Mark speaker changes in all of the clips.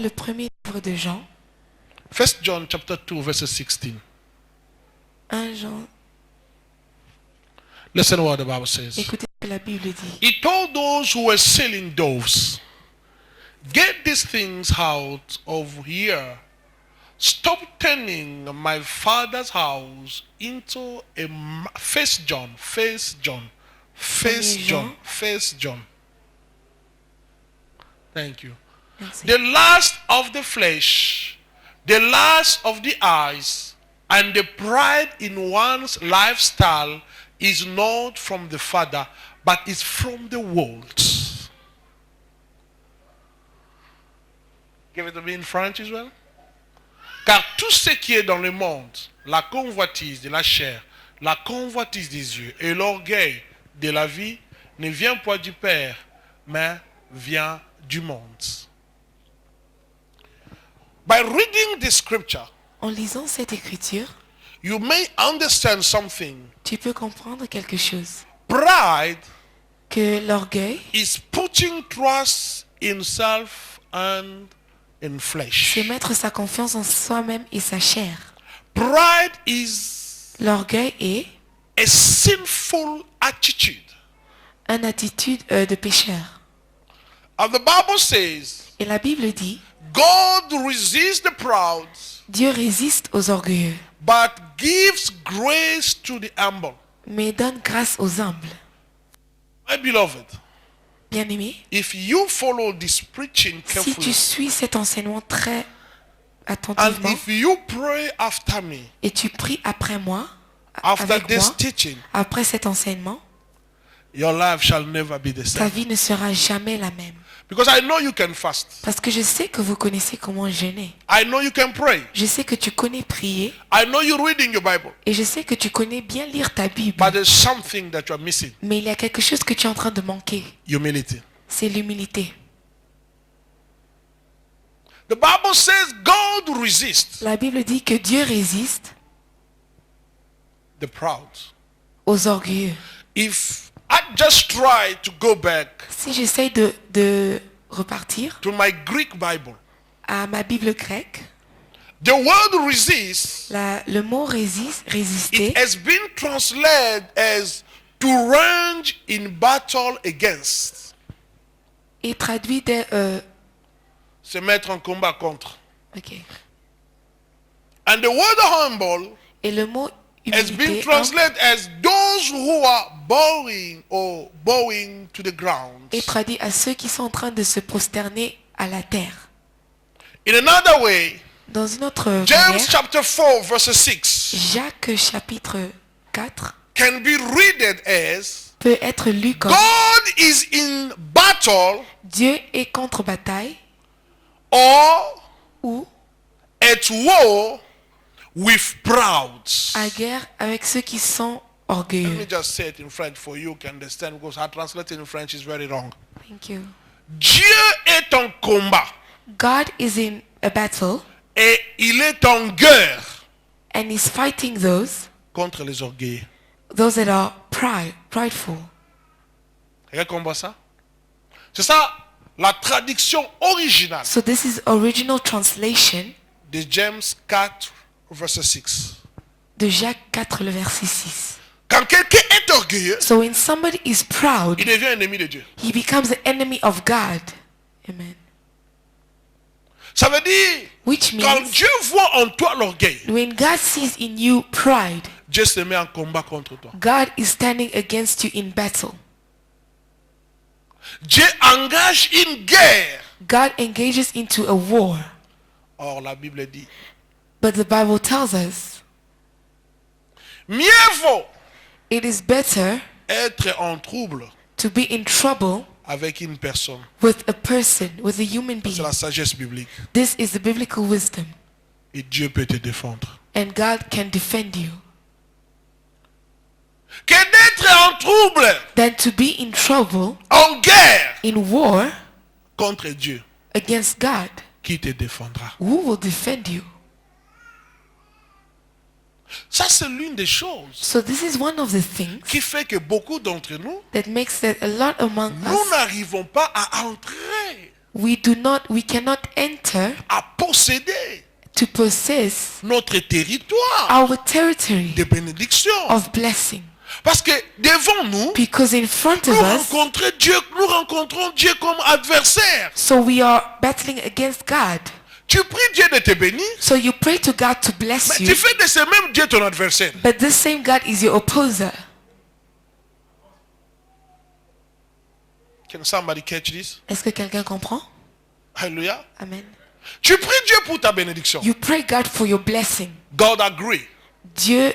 Speaker 1: Le premier livre de Jean,
Speaker 2: 1 John chapter 2, verse 16.
Speaker 1: 1 Jean.
Speaker 2: Listen what the Bible says.
Speaker 1: Écoutez ce que la Bible dit.
Speaker 2: He told those who were selling doves, get these things out of here. Stop turning my father's house into a... First John. Thank you.
Speaker 1: Merci.
Speaker 2: The lust of the flesh, the lust of the eyes, and the pride in one's lifestyle is not from the Father, but is from the world. Give it to me in French as well. Car tout ce qui est dans le monde, la convoitise de la chair, la convoitise des yeux et l'orgueil de la vie, ne vient pas du Père, mais vient du monde. By reading this scripture,
Speaker 1: En lisant cette écriture,
Speaker 2: you may understand something.
Speaker 1: tu peux comprendre quelque chose.
Speaker 2: Pride
Speaker 1: Que l'orgueil,
Speaker 2: is putting trust in self and in flesh.
Speaker 1: c'est mettre sa confiance en soi-même et sa chair.
Speaker 2: Pride is
Speaker 1: L'orgueil est
Speaker 2: a sinful attitude.
Speaker 1: une attitude de pécheur.
Speaker 2: And the Bible says,
Speaker 1: Et la Bible dit,
Speaker 2: God resists the proud,
Speaker 1: Dieu résiste aux orgueilleux,
Speaker 2: but gives grace to the humble.
Speaker 1: mais donne grâce aux humbles.
Speaker 2: My beloved,
Speaker 1: Bien-aimé,
Speaker 2: if you follow this preaching
Speaker 1: si
Speaker 2: carefully,
Speaker 1: tu suis cet enseignement très
Speaker 2: and
Speaker 1: attentivement
Speaker 2: if you pray after me,
Speaker 1: et tu pries après moi,
Speaker 2: after
Speaker 1: avec
Speaker 2: this
Speaker 1: moi,
Speaker 2: teaching,
Speaker 1: après cet enseignement,
Speaker 2: your life shall never be the
Speaker 1: ta
Speaker 2: same.
Speaker 1: vie ne sera jamais la même.
Speaker 2: Because I know you can fast.
Speaker 1: Parce que je sais que vous connaissez comment jeûner.
Speaker 2: I know you can pray.
Speaker 1: Je sais que tu connais prier
Speaker 2: I know you're reading your Bible.
Speaker 1: et je sais que tu connais bien lire ta Bible.
Speaker 2: But there's something that you're missing.
Speaker 1: Mais il y a quelque chose que tu es en train de manquer.
Speaker 2: Humility.
Speaker 1: C'est l'humilité.
Speaker 2: The Bible says God resists
Speaker 1: La Bible dit que Dieu résiste
Speaker 2: the proud.
Speaker 1: aux orgueilleux.
Speaker 2: If I just try to go back
Speaker 1: Si j'essaye de repartir
Speaker 2: to my Greek Bible,
Speaker 1: à ma Bible grecque,
Speaker 2: the word resist,
Speaker 1: le mot résister
Speaker 2: it has been translated as to range in battle against.
Speaker 1: est traduit de...
Speaker 2: Se mettre en combat contre.
Speaker 1: ok.
Speaker 2: And the word humble
Speaker 1: Et le mot
Speaker 2: has been
Speaker 1: humilité
Speaker 2: translated as those who are bowing or bowing to the ground.
Speaker 1: est traduit à ceux qui sont en train de se prosterner à la terre.
Speaker 2: In another way,
Speaker 1: Dans une autre
Speaker 2: James
Speaker 1: manière,
Speaker 2: chapter 4 verse 6
Speaker 1: Jacques chapitre 4
Speaker 2: can be read as
Speaker 1: peut être lu comme
Speaker 2: God is in battle
Speaker 1: Dieu est contre bataille
Speaker 2: or
Speaker 1: ou
Speaker 2: at war with prouds.
Speaker 1: à guerre avec ceux qui sont
Speaker 2: Let me
Speaker 1: orgueilleux.
Speaker 2: just say it in French for you to understand, because I translate it in French is very wrong.
Speaker 1: Thank you.
Speaker 2: Dieu est en combat
Speaker 1: God is in a battle
Speaker 2: et il est en guerre
Speaker 1: and is fighting those
Speaker 2: contre les orgueils.
Speaker 1: that are prideful.
Speaker 2: Quelqu'un comprend ça? C'est ça la traduction originale
Speaker 1: So this is original translation
Speaker 2: de James 4 verse 6.
Speaker 1: de Jacques 4 le verset 6.
Speaker 2: Quand quelqu'un est orgueilleux,
Speaker 1: So when somebody is proud,
Speaker 2: il devient ennemi de Dieu.
Speaker 1: he becomes the enemy of God. Amen.
Speaker 2: Ça veut dire,
Speaker 1: Which
Speaker 2: quand
Speaker 1: means
Speaker 2: Dieu voit en toi l'orgueil,
Speaker 1: when God sees in you pride,
Speaker 2: Dieu se met en combat contre toi.
Speaker 1: God is standing against you in battle.
Speaker 2: Dieu engage une guerre.
Speaker 1: God engages into a war.
Speaker 2: Or, la Bible dit,
Speaker 1: But the Bible tells us
Speaker 2: mieux vaut
Speaker 1: it is better
Speaker 2: être en trouble
Speaker 1: to be in trouble
Speaker 2: avec une personne.
Speaker 1: with a person, with a human
Speaker 2: C'est
Speaker 1: being.
Speaker 2: la sagesse biblique.
Speaker 1: This is the biblical wisdom.
Speaker 2: Et Dieu peut te défendre.
Speaker 1: And God can defend you.
Speaker 2: Que d'être en trouble,
Speaker 1: Than to be in trouble,
Speaker 2: en guerre
Speaker 1: in war,
Speaker 2: contre Dieu,
Speaker 1: against God.
Speaker 2: qui te défendra.
Speaker 1: Who will defend you?
Speaker 2: Ça, c'est l'une des choses
Speaker 1: So this is one of the things
Speaker 2: qui fait que beaucoup d'entre nous,
Speaker 1: that makes that a lot among
Speaker 2: nous
Speaker 1: us,
Speaker 2: n'arrivons pas à entrer
Speaker 1: we cannot enter
Speaker 2: à posséder
Speaker 1: to possess
Speaker 2: notre territoire
Speaker 1: our territory
Speaker 2: de bénédiction.
Speaker 1: of blessing.
Speaker 2: Parce que devant nous,
Speaker 1: Because in front
Speaker 2: nous
Speaker 1: of us,
Speaker 2: rencontrons Dieu comme adversaire.
Speaker 1: so we are battling against God.
Speaker 2: Tu pries Dieu de te bénir,
Speaker 1: So you pray to God to bless
Speaker 2: mais
Speaker 1: you,
Speaker 2: tu fais de ce même Dieu ton adversaire.
Speaker 1: but this same God is your opposer.
Speaker 2: Can somebody catch this?
Speaker 1: Est-ce que quelqu'un comprend?
Speaker 2: Alléluia.
Speaker 1: Amen.
Speaker 2: Tu pries Dieu pour ta bénédiction.
Speaker 1: You pray God for your blessing.
Speaker 2: God agree.
Speaker 1: Dieu,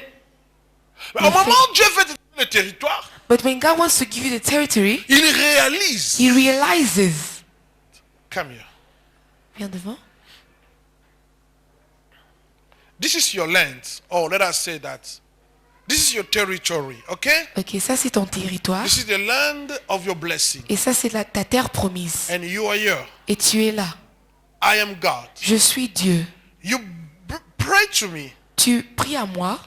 Speaker 2: Mais au moment où Dieu fait le territoire,
Speaker 1: but when God wants to give you the territory,
Speaker 2: il réalise.
Speaker 1: He realizes.
Speaker 2: Come here.
Speaker 1: Viens devant.
Speaker 2: This is your land. Oh, let us say that. This is your territory, okay?
Speaker 1: Ok, ça c'est ton territoire.
Speaker 2: This is the land of your blessing.
Speaker 1: Et ça c'est ta terre promise.
Speaker 2: And you are here.
Speaker 1: Et tu es là.
Speaker 2: I am God.
Speaker 1: Je suis Dieu.
Speaker 2: You pray to me
Speaker 1: Tu pries à moi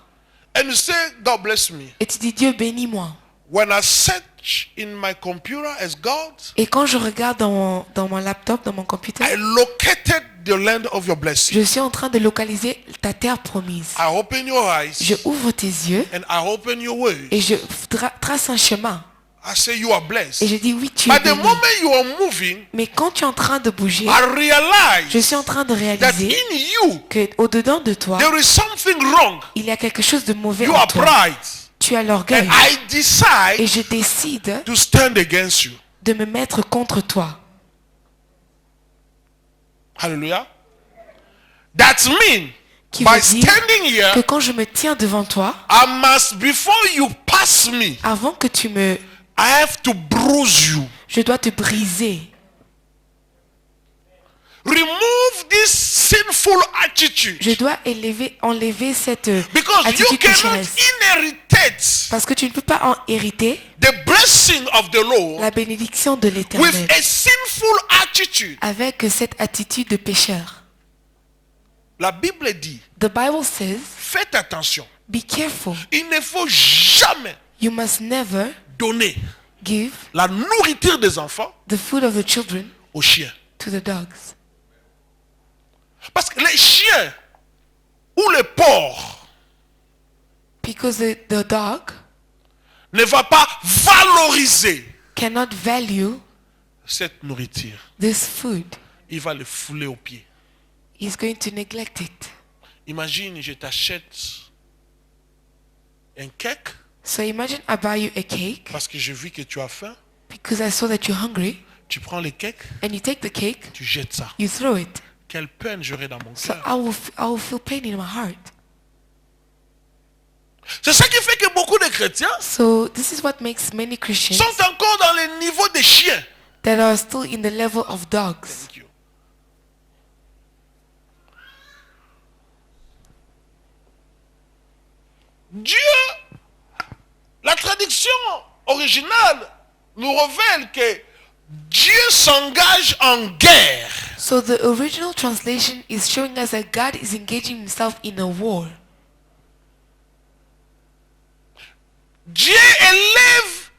Speaker 2: and you say, God bless me.
Speaker 1: et tu dis Dieu bénis-moi.
Speaker 2: When I search in my computer as God,
Speaker 1: Et quand je regarde dans mon laptop, dans mon computer,
Speaker 2: I located the land of your blessing.
Speaker 1: je suis en train de localiser ta terre promise.
Speaker 2: I open your eyes
Speaker 1: Je ouvre tes yeux
Speaker 2: and I open your way.
Speaker 1: et je trace un chemin.
Speaker 2: I say you are
Speaker 1: Et
Speaker 2: blessed.
Speaker 1: je dis oui, tu es
Speaker 2: But the
Speaker 1: béni.
Speaker 2: moment you are moving,
Speaker 1: Mais quand tu es en train de bouger,
Speaker 2: I
Speaker 1: je
Speaker 2: realize
Speaker 1: suis en train de
Speaker 2: that
Speaker 1: réaliser
Speaker 2: in you
Speaker 1: que au-dedans de toi,
Speaker 2: there is something wrong.
Speaker 1: il y a quelque chose de mauvais
Speaker 2: You
Speaker 1: en
Speaker 2: are
Speaker 1: toi.
Speaker 2: pride.
Speaker 1: Tu as l'orgueil.
Speaker 2: And I
Speaker 1: Et
Speaker 2: decide
Speaker 1: je décide
Speaker 2: to stand against you.
Speaker 1: de me mettre contre toi.
Speaker 2: Hallelujah. That means
Speaker 1: Qui
Speaker 2: by
Speaker 1: veut dire
Speaker 2: standing here,
Speaker 1: que quand je me tiens devant toi,
Speaker 2: I must, before you pass me,
Speaker 1: avant que tu me...
Speaker 2: I have to bruise you.
Speaker 1: Je dois te briser.
Speaker 2: Remove this sinful attitude.
Speaker 1: Je dois enlever cette
Speaker 2: Because you
Speaker 1: attitude
Speaker 2: cannot
Speaker 1: pécheresse.
Speaker 2: inherit
Speaker 1: Parce que tu ne peux pas en hériter
Speaker 2: the blessing of the Lord
Speaker 1: la bénédiction de
Speaker 2: with
Speaker 1: l'Éternel
Speaker 2: a sinful attitude.
Speaker 1: avec cette attitude de pécheur.
Speaker 2: La Bible dit,
Speaker 1: The Bible says,
Speaker 2: faites attention.
Speaker 1: be careful.
Speaker 2: Il ne faut jamais
Speaker 1: You must never
Speaker 2: donner
Speaker 1: give
Speaker 2: la nourriture des enfants
Speaker 1: the food of the children
Speaker 2: aux chiens.
Speaker 1: to the dogs.
Speaker 2: Parce que les chiens ou les porcs
Speaker 1: Because the dog
Speaker 2: ne va pas valoriser
Speaker 1: cannot value
Speaker 2: cette nourriture.
Speaker 1: this food.
Speaker 2: Il va le fouler aux pieds.
Speaker 1: He's going to neglect it.
Speaker 2: Imagine, je t'achète un cake
Speaker 1: So imagine I buy you a cake
Speaker 2: parce que j'ai vu que tu as faim.
Speaker 1: because I saw that you're hungry,
Speaker 2: Tu prends le cake,
Speaker 1: and you take the cake,
Speaker 2: tu jettes ça.
Speaker 1: you throw it.
Speaker 2: Quelle peine j'aurai dans mon
Speaker 1: So
Speaker 2: cœur.
Speaker 1: I will feel pain in my heart.
Speaker 2: C'est ça qui fait que beaucoup de chrétiens
Speaker 1: So this is what makes many Christians
Speaker 2: sont encore dans le niveau des chiens.
Speaker 1: that are still in the level of dogs.
Speaker 2: Thank you. Dieu, la traduction originale nous révèle que Dieu s'engage en guerre.
Speaker 1: So the original translation is showing us that God is engaging himself in a war.
Speaker 2: Dieu élève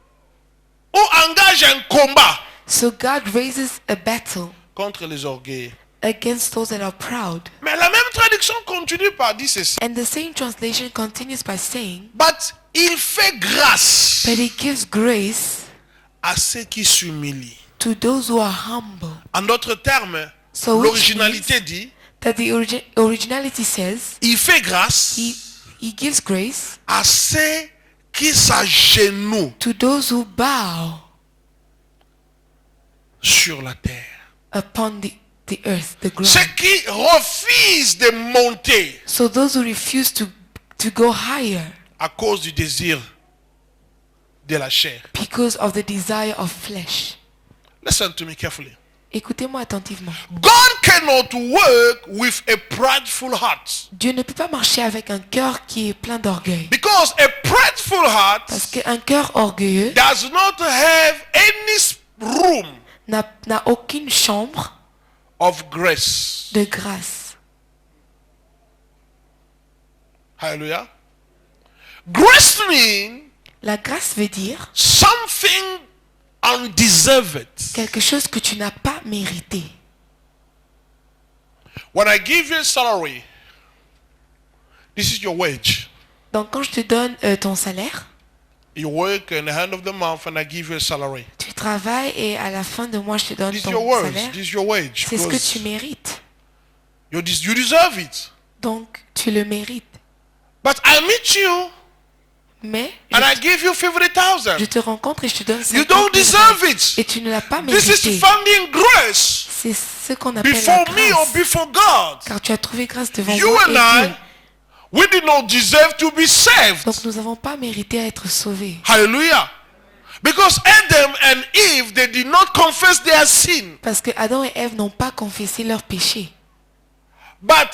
Speaker 2: ou engage un combat
Speaker 1: So God raises a battle
Speaker 2: contre les orgueils.
Speaker 1: against those that are proud.
Speaker 2: Mais la même traduction continue par dire ceci.
Speaker 1: And the same translation continues by saying,
Speaker 2: But il fait grâce
Speaker 1: but he gives grace
Speaker 2: à ceux qui s'humilient.
Speaker 1: to those who are humble.
Speaker 2: En d'autres termes,
Speaker 1: So which
Speaker 2: l'originalité dit,
Speaker 1: That the originality says,
Speaker 2: il fait grâce
Speaker 1: he gives grace
Speaker 2: à ceux qui s'agenouillent
Speaker 1: to those who bow
Speaker 2: sur la terre.
Speaker 1: upon the earth, the ground.
Speaker 2: Ceux qui refusent de monter
Speaker 1: So those who refuse to go higher
Speaker 2: à cause du désir de la chair.
Speaker 1: because of the desire of flesh.
Speaker 2: Listen to me carefully.
Speaker 1: Écoutez-moi attentivement.
Speaker 2: God cannot work with a prideful heart.
Speaker 1: Dieu ne peut pas marcher avec un cœur qui est plein d'orgueil.
Speaker 2: Because a prideful heart
Speaker 1: Parce qu'un cœur orgueilleux
Speaker 2: does not have any room
Speaker 1: n'a aucune chambre
Speaker 2: of grace.
Speaker 1: de grâce.
Speaker 2: Hallelujah. Grace means
Speaker 1: La grâce veut dire
Speaker 2: something undeserved.
Speaker 1: Quelque chose que tu n'as pas mérité.
Speaker 2: When I give you a salary, this is your wage.
Speaker 1: Donc quand je te donne ton salaire,
Speaker 2: You work in the end of the month and I give you a salary.
Speaker 1: tu travailles et à la fin de mois je te donne
Speaker 2: This is your
Speaker 1: ton
Speaker 2: wage.
Speaker 1: salaire.
Speaker 2: This is your wage.
Speaker 1: C'est ce que
Speaker 2: Because
Speaker 1: tu mérites.
Speaker 2: you deserve it.
Speaker 1: Donc tu le mérites.
Speaker 2: But I meet you
Speaker 1: Mais
Speaker 2: and I give you 50,000.
Speaker 1: je te rencontre et je te donne
Speaker 2: You
Speaker 1: 50
Speaker 2: don't
Speaker 1: 000
Speaker 2: deserve
Speaker 1: francs.
Speaker 2: it.
Speaker 1: Et tu ne l'as pas
Speaker 2: This is
Speaker 1: mérité.
Speaker 2: finding grace
Speaker 1: C'est ce qu'on appelle la
Speaker 2: before me or
Speaker 1: grâce.
Speaker 2: before God.
Speaker 1: Car tu as trouvé grâce devant
Speaker 2: You
Speaker 1: moi
Speaker 2: and
Speaker 1: et
Speaker 2: I,
Speaker 1: Dieu.
Speaker 2: we did not deserve to be saved.
Speaker 1: Donc nous n'avons pas mérité à être sauvés.
Speaker 2: Hallelujah. Because Adam and Eve, they did not confess their sin.
Speaker 1: Parce que Adam et Ève n'ont pas confessé leur péché.
Speaker 2: But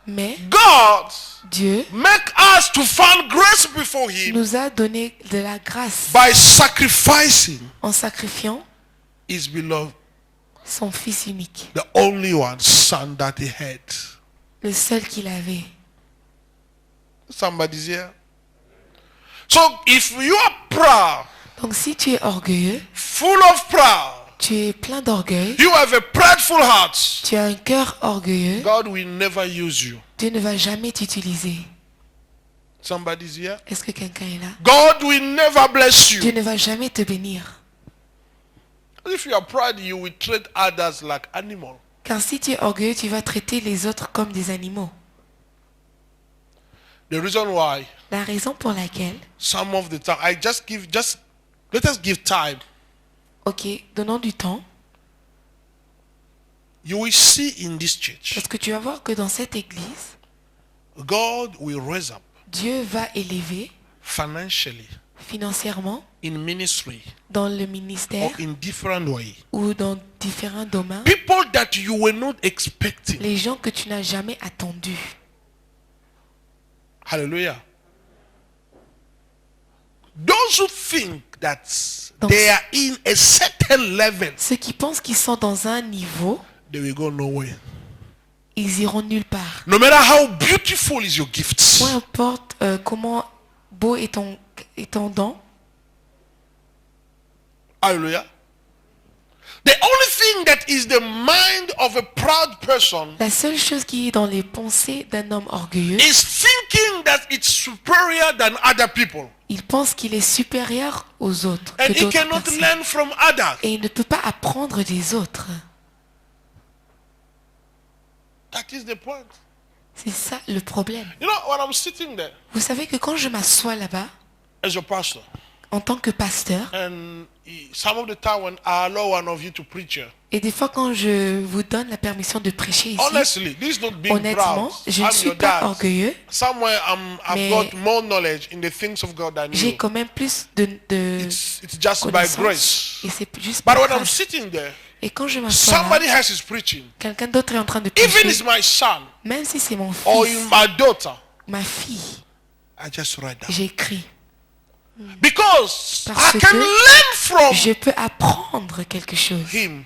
Speaker 1: Mais
Speaker 2: God
Speaker 1: Dieu
Speaker 2: make us to find grace before Him
Speaker 1: nous a donné de la grâce
Speaker 2: by sacrificing
Speaker 1: en sacrifiant
Speaker 2: His beloved,
Speaker 1: son fils unique,
Speaker 2: the only one son that He had.
Speaker 1: le seul qu'il avait.
Speaker 2: Somebody's here. So if you are proud,
Speaker 1: Donc si tu es orgueilleux,
Speaker 2: full of pride,
Speaker 1: tu es plein d'orgueil,
Speaker 2: you have a prideful heart,
Speaker 1: tu as un cœur orgueilleux,
Speaker 2: God will never use you.
Speaker 1: Dieu ne va jamais t'utiliser.
Speaker 2: Somebody's here.
Speaker 1: Est-ce que quelqu'un est là?
Speaker 2: God will never bless
Speaker 1: Dieu
Speaker 2: you.
Speaker 1: ne va jamais te bénir.
Speaker 2: If you are proud, you will treat others like animals.
Speaker 1: Car si tu es orgueilleux, tu vas traiter les autres comme des animaux.
Speaker 2: The reason why,
Speaker 1: La raison pour laquelle,
Speaker 2: some of the time, let us give time.
Speaker 1: ok, donnons du temps,
Speaker 2: You will see in this church,
Speaker 1: parce que tu vas voir que dans cette église,
Speaker 2: God will raise up
Speaker 1: Dieu va élever
Speaker 2: financially,
Speaker 1: financièrement,
Speaker 2: in ministry,
Speaker 1: dans le
Speaker 2: or
Speaker 1: ministère
Speaker 2: in different way.
Speaker 1: ou dans différents domaines,
Speaker 2: People that you were not expecting.
Speaker 1: les gens que tu n'as jamais attendus.
Speaker 2: Hallelujah. Those who think that
Speaker 1: Donc,
Speaker 2: they are in a certain level,
Speaker 1: ceux qui pensent qu'ils sont dans un niveau,
Speaker 2: they will go nowhere.
Speaker 1: ils iront nulle part.
Speaker 2: No matter how beautiful is your gifts,
Speaker 1: Peu importe comment beau est ton don,
Speaker 2: hallelujah. The only thing that is the mind of a proud person
Speaker 1: la seule chose qui est dans les pensées d'un homme orgueilleux,
Speaker 2: is thinking that it's superior than other people.
Speaker 1: il pense qu'il est supérieur aux autres que
Speaker 2: And he
Speaker 1: d'autres
Speaker 2: cannot
Speaker 1: personnes.
Speaker 2: learn from others.
Speaker 1: Et il ne peut pas apprendre des autres.
Speaker 2: That is the point.
Speaker 1: C'est ça le problème.
Speaker 2: You know, when I'm sitting there
Speaker 1: Vous savez que quand je m'assois là-bas,
Speaker 2: as a pastor,
Speaker 1: en tant que pasteur,
Speaker 2: and some of the time when I allow one of you to preach here,
Speaker 1: et des fois quand je vous donne la permission de prêcher ici,
Speaker 2: honestly, this is not being
Speaker 1: honnêtement,
Speaker 2: proud.
Speaker 1: je ne
Speaker 2: I'm
Speaker 1: suis
Speaker 2: your
Speaker 1: pas
Speaker 2: dad.
Speaker 1: orgueilleux,
Speaker 2: Somewhere I've
Speaker 1: Mais
Speaker 2: got more knowledge in the things of God than
Speaker 1: j'ai
Speaker 2: you.
Speaker 1: quand même plus de
Speaker 2: It's just by
Speaker 1: connaissances.
Speaker 2: grace.
Speaker 1: Et c'est juste
Speaker 2: But
Speaker 1: par
Speaker 2: when I'm
Speaker 1: grâce.
Speaker 2: sitting there,
Speaker 1: Et quand je m'assois
Speaker 2: somebody
Speaker 1: là,
Speaker 2: else is preaching.
Speaker 1: quelqu'un d'autre est en train de
Speaker 2: Even
Speaker 1: prêcher,
Speaker 2: it's my son
Speaker 1: même si c'est mon
Speaker 2: or
Speaker 1: fils,
Speaker 2: my daughter,
Speaker 1: ma fille,
Speaker 2: I just write down.
Speaker 1: j'écris.
Speaker 2: Because
Speaker 1: Parce
Speaker 2: I can
Speaker 1: que
Speaker 2: learn from
Speaker 1: Je peux apprendre quelque chose.
Speaker 2: him.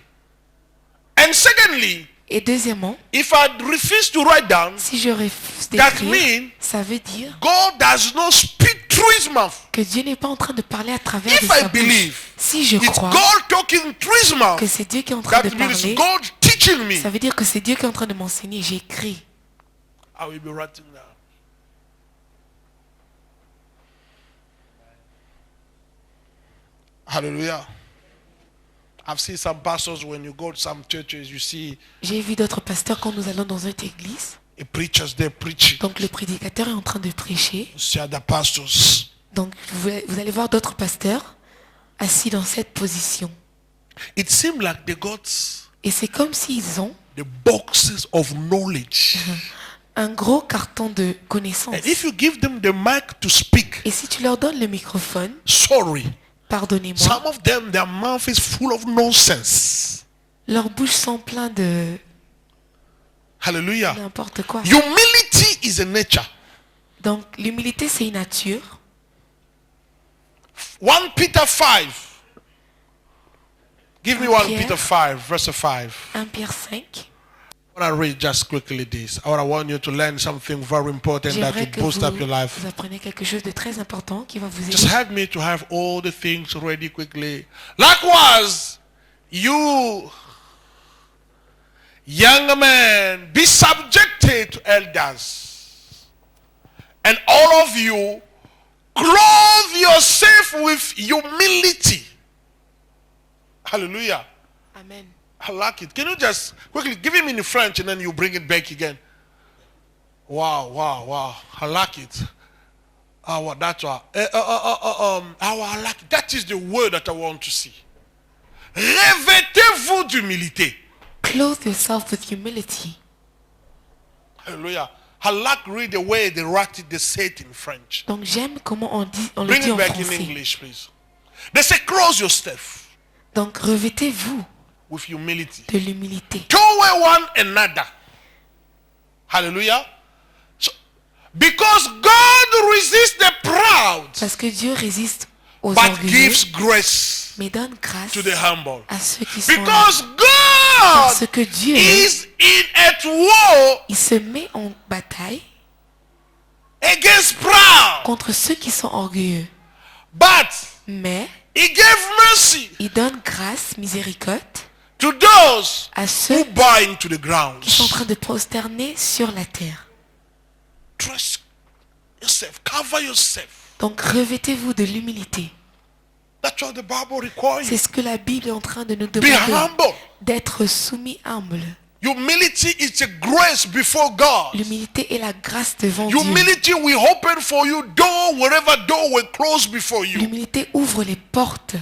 Speaker 2: And secondly,
Speaker 1: Et deuxièmement,
Speaker 2: if I refuse to write down,
Speaker 1: si je refuse
Speaker 2: that
Speaker 1: d'écrire,
Speaker 2: means
Speaker 1: ça veut dire
Speaker 2: God does not speak through his mouth.
Speaker 1: que Dieu n'est pas en train de parler à travers
Speaker 2: If
Speaker 1: de
Speaker 2: I
Speaker 1: sa bouche.
Speaker 2: believe
Speaker 1: Si je
Speaker 2: it's
Speaker 1: crois
Speaker 2: God talking through his mouth,
Speaker 1: que c'est Dieu qui est en train de
Speaker 2: that means
Speaker 1: parler,
Speaker 2: God teaching me.
Speaker 1: ça veut dire que c'est Dieu qui est en train de m'enseigner. J'écris.
Speaker 2: I will be writing down. Hallelujah. I've seen some pastors when you go to some churches, you see
Speaker 1: J'ai vu d'autres pasteurs quand nous allons dans une église.
Speaker 2: a preachers there preaching.
Speaker 1: Donc le prédicateur est en train de prêcher.
Speaker 2: You see other pastors.
Speaker 1: Donc vous allez voir d'autres pasteurs assis dans cette position.
Speaker 2: It seemed like they got
Speaker 1: Et c'est comme s'ils ont
Speaker 2: the boxes of knowledge.
Speaker 1: un gros carton de connaissances.
Speaker 2: And if you give them the mic to speak,
Speaker 1: Et si tu leur donnes le microphone,
Speaker 2: sorry,
Speaker 1: pardonnez-moi,
Speaker 2: some of them, their mouth is full of nonsense.
Speaker 1: leurs bouches sont pleines de
Speaker 2: Hallelujah.
Speaker 1: n'importe quoi.
Speaker 2: Humility is a nature.
Speaker 1: Donc l'humilité c'est une nature.
Speaker 2: 1 Peter 5. Give me 1
Speaker 1: Pierre.
Speaker 2: Peter 5, verse 5.
Speaker 1: 1 Pierre 5.
Speaker 2: I want to read just quickly this. I want you to learn something very important that
Speaker 1: J'aimerais
Speaker 2: will
Speaker 1: que
Speaker 2: boost up your
Speaker 1: vous
Speaker 2: life.
Speaker 1: appreniez quelque chose de très important qui va vous
Speaker 2: Just
Speaker 1: aider.
Speaker 2: help me to have all the things ready quickly. Likewise, you young men, be subjected to elders. And all of you, clothe yourself with humility. Hallelujah.
Speaker 1: Amen.
Speaker 2: I like it. Can you just quickly give him in French and then you bring it back again? Wow, wow, wow. I like it. Oh, that's why. I like it. That is the word that I want to see. Revêtez-vous d'humilité.
Speaker 1: Clothe yourself with humility.
Speaker 2: Hallelujah. I like read the way they write it, they say it in French.
Speaker 1: Donc j'aime comment on le
Speaker 2: Bring
Speaker 1: dit
Speaker 2: it
Speaker 1: en
Speaker 2: back in
Speaker 1: français.
Speaker 2: English, please. They say clothe yourself
Speaker 1: Donc revêtez-vous
Speaker 2: with humility.
Speaker 1: de l'humilité.
Speaker 2: Toward one another. Hallelujah. So, because God resists the proud,
Speaker 1: Parce que Dieu résiste aux
Speaker 2: but
Speaker 1: orgueilleux,
Speaker 2: gives grace
Speaker 1: mais donne grâce
Speaker 2: to the humble.
Speaker 1: à ceux qui sont
Speaker 2: Because
Speaker 1: humbles.
Speaker 2: God
Speaker 1: Parce que Dieu,
Speaker 2: is in at war
Speaker 1: il se met en bataille
Speaker 2: against proud,
Speaker 1: contre ceux qui sont orgueilleux.
Speaker 2: but
Speaker 1: Mais
Speaker 2: He gave mercy
Speaker 1: il donne grâce, miséricorde,
Speaker 2: to those
Speaker 1: à
Speaker 2: who
Speaker 1: ceux
Speaker 2: bowing to the ground.
Speaker 1: qui sont en train de prosterner sur la terre.
Speaker 2: Trust yourself, cover yourself.
Speaker 1: Donc revêtez-vous de l'humilité.
Speaker 2: That's what the Bible requires.
Speaker 1: C'est ce que la Bible est en train de nous
Speaker 2: Be
Speaker 1: demander.
Speaker 2: humble.
Speaker 1: D'être soumis humble.
Speaker 2: Humility is a grace before God.
Speaker 1: L'humilité est la grâce devant Dieu.
Speaker 2: Humility will open for you door wherever door will close before you.
Speaker 1: L'humilité ouvre les portes.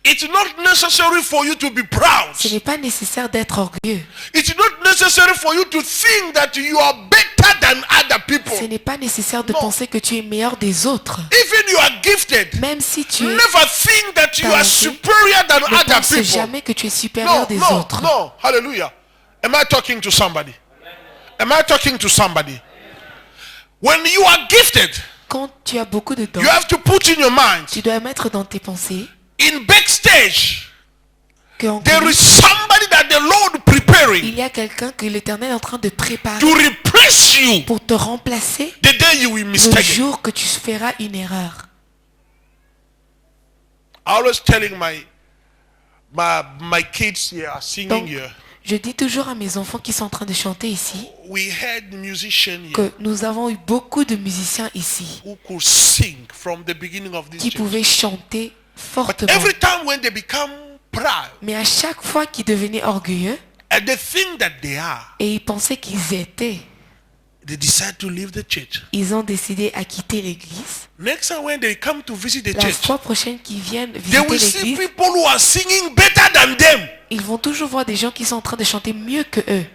Speaker 2: It's not necessary for you to be proud.
Speaker 1: Ce n'est pas nécessaire d'être orgueilleux.
Speaker 2: It's not necessary for you to think that you are better than other people.
Speaker 1: Ce n'est pas nécessaire de
Speaker 2: Non.
Speaker 1: penser que tu es meilleur des autres.
Speaker 2: Even you are gifted.
Speaker 1: Même si tu es
Speaker 2: Never think that you are
Speaker 1: talenté,
Speaker 2: superior than
Speaker 1: ne
Speaker 2: other
Speaker 1: pense
Speaker 2: people.
Speaker 1: jamais que tu es supérieur
Speaker 2: No,
Speaker 1: des
Speaker 2: no,
Speaker 1: autres.
Speaker 2: no. Hallelujah. Am I talking to somebody? Am I talking to somebody? When you are gifted,
Speaker 1: Quand tu as beaucoup de dons,
Speaker 2: you have to put in your mind,
Speaker 1: tu dois mettre dans tes pensées
Speaker 2: in backstage,
Speaker 1: que en
Speaker 2: there is
Speaker 1: coulisses,
Speaker 2: somebody that the Lord preparing
Speaker 1: il y a quelqu'un que l'Éternel est en train de préparer
Speaker 2: to replace you
Speaker 1: pour te remplacer
Speaker 2: the day you will
Speaker 1: le
Speaker 2: mistake it.
Speaker 1: jour que tu feras une erreur.
Speaker 2: I always telling my kids here are singing
Speaker 1: Donc,
Speaker 2: here.
Speaker 1: je dis toujours à mes enfants qui sont en train de chanter ici
Speaker 2: We had musicians here
Speaker 1: que nous avons eu beaucoup de musiciens ici
Speaker 2: who could sing from the beginning of this
Speaker 1: qui
Speaker 2: church.
Speaker 1: pouvaient chanter
Speaker 2: But
Speaker 1: fortement.
Speaker 2: every time when they become proud
Speaker 1: Mais à chaque fois qu'ils devenaient orgueilleux
Speaker 2: and they think that they are,
Speaker 1: et ils pensaient qu'ils étaient,
Speaker 2: they decide to leave the church.
Speaker 1: ils ont décidé à quitter l'église.
Speaker 2: Next time when they come to visit the
Speaker 1: La
Speaker 2: church,
Speaker 1: fois prochaine qu'ils viennent
Speaker 2: they
Speaker 1: visiter
Speaker 2: will see
Speaker 1: l'église,
Speaker 2: people who are singing better than them.
Speaker 1: ils vont toujours voir des gens qui sont en train de chanter mieux que eux.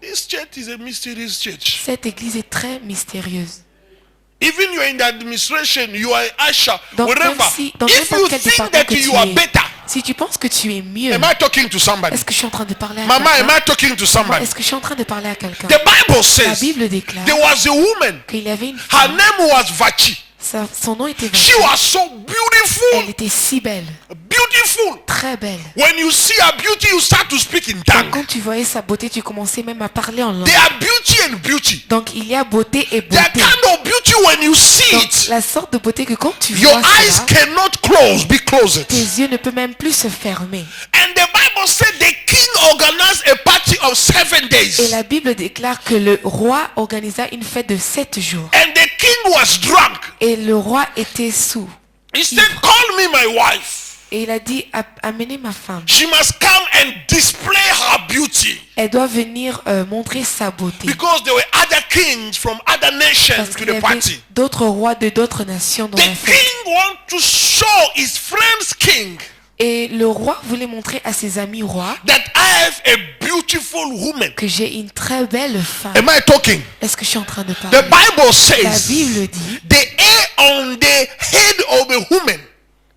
Speaker 2: This church is a mysterious church.
Speaker 1: Cette église est très mystérieuse.
Speaker 2: Even you are in the administration, you are usher,
Speaker 1: Donc même
Speaker 2: whatever.
Speaker 1: si dans
Speaker 2: If
Speaker 1: n'importe
Speaker 2: you
Speaker 1: quel
Speaker 2: think
Speaker 1: département
Speaker 2: that
Speaker 1: que
Speaker 2: you
Speaker 1: tu
Speaker 2: are
Speaker 1: es,
Speaker 2: better,
Speaker 1: si tu penses que tu es mieux,
Speaker 2: am I talking to somebody?
Speaker 1: est-ce que je suis en train de parler à
Speaker 2: Mama, am
Speaker 1: quelqu'un?
Speaker 2: I talking to
Speaker 1: Moi,
Speaker 2: somebody?
Speaker 1: est-ce que je suis en train de parler à quelqu'un?
Speaker 2: The Bible
Speaker 1: La
Speaker 2: says
Speaker 1: Bible déclare
Speaker 2: there was a woman.
Speaker 1: qu'il y avait une
Speaker 2: Her
Speaker 1: femme,
Speaker 2: name was Vachi.
Speaker 1: son nom était
Speaker 2: She
Speaker 1: Vachi.
Speaker 2: was so
Speaker 1: Elle
Speaker 2: beautiful.
Speaker 1: était si belle,
Speaker 2: Beautiful.
Speaker 1: très belle.
Speaker 2: When you see her beauty, you start to speak in
Speaker 1: Donc,
Speaker 2: tongues.
Speaker 1: quand tu voyais sa beauté, tu commençais même à parler en langue.
Speaker 2: There are beauty and beauty.
Speaker 1: Donc il y a beauté et
Speaker 2: There are
Speaker 1: beauté.
Speaker 2: kind of beauty when you see
Speaker 1: Donc
Speaker 2: it,
Speaker 1: la sorte de beauté que quand tu
Speaker 2: your
Speaker 1: vois
Speaker 2: eyes
Speaker 1: cela,
Speaker 2: cannot be closed.
Speaker 1: tes yeux ne peuvent même plus se fermer.
Speaker 2: And the Bible said the king organized a party of 7
Speaker 1: Et
Speaker 2: days.
Speaker 1: la Bible déclare que le roi organisa une fête de 7 jours.
Speaker 2: And the king was drunk.
Speaker 1: Et le roi était sous.
Speaker 2: He said, call me my wife.
Speaker 1: Et il a dit, amenez ma femme.
Speaker 2: She must come and display her beauty.
Speaker 1: Elle doit venir montrer sa beauté.
Speaker 2: Because there were other kings from other nations
Speaker 1: Parce
Speaker 2: to
Speaker 1: qu'il
Speaker 2: the
Speaker 1: y avait
Speaker 2: party.
Speaker 1: d'autres rois de d'autres nations dans
Speaker 2: The
Speaker 1: la fête.
Speaker 2: king want to show his friends king
Speaker 1: Et le roi voulait montrer à ses amis rois
Speaker 2: that I have a beautiful woman.
Speaker 1: que j'ai une très belle femme.
Speaker 2: Am I talking?
Speaker 1: Est-ce que je suis en train de
Speaker 2: The
Speaker 1: parler?
Speaker 2: Bible
Speaker 1: La
Speaker 2: says
Speaker 1: Bible dit
Speaker 2: the hair on the head of a woman,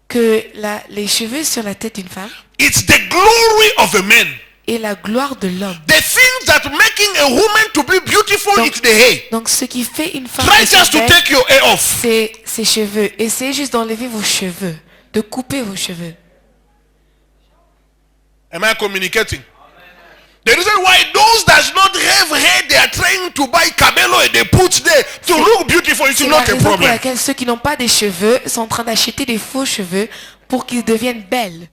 Speaker 1: que les cheveux sur la tête d'une femme
Speaker 2: it's the glory of a man.
Speaker 1: est la gloire de l'homme.
Speaker 2: The things that making a woman to be beautiful
Speaker 1: Donc,
Speaker 2: is the hair.
Speaker 1: Donc ce qui fait une femme
Speaker 2: Try
Speaker 1: être
Speaker 2: just to
Speaker 1: belle,
Speaker 2: take your hair off.
Speaker 1: c'est ses cheveux. Essayez juste d'enlever vos cheveux, de couper vos cheveux.
Speaker 2: Am I communicating? The reason why those that not have hair, they are trying to buy cabello and they put there to look beautiful. It's
Speaker 1: C'est la
Speaker 2: not a
Speaker 1: raison pour
Speaker 2: problem.
Speaker 1: laquelle ceux qui n'ont pas des cheveux sont en train d'acheter des faux cheveux pour qu'ils deviennent belles.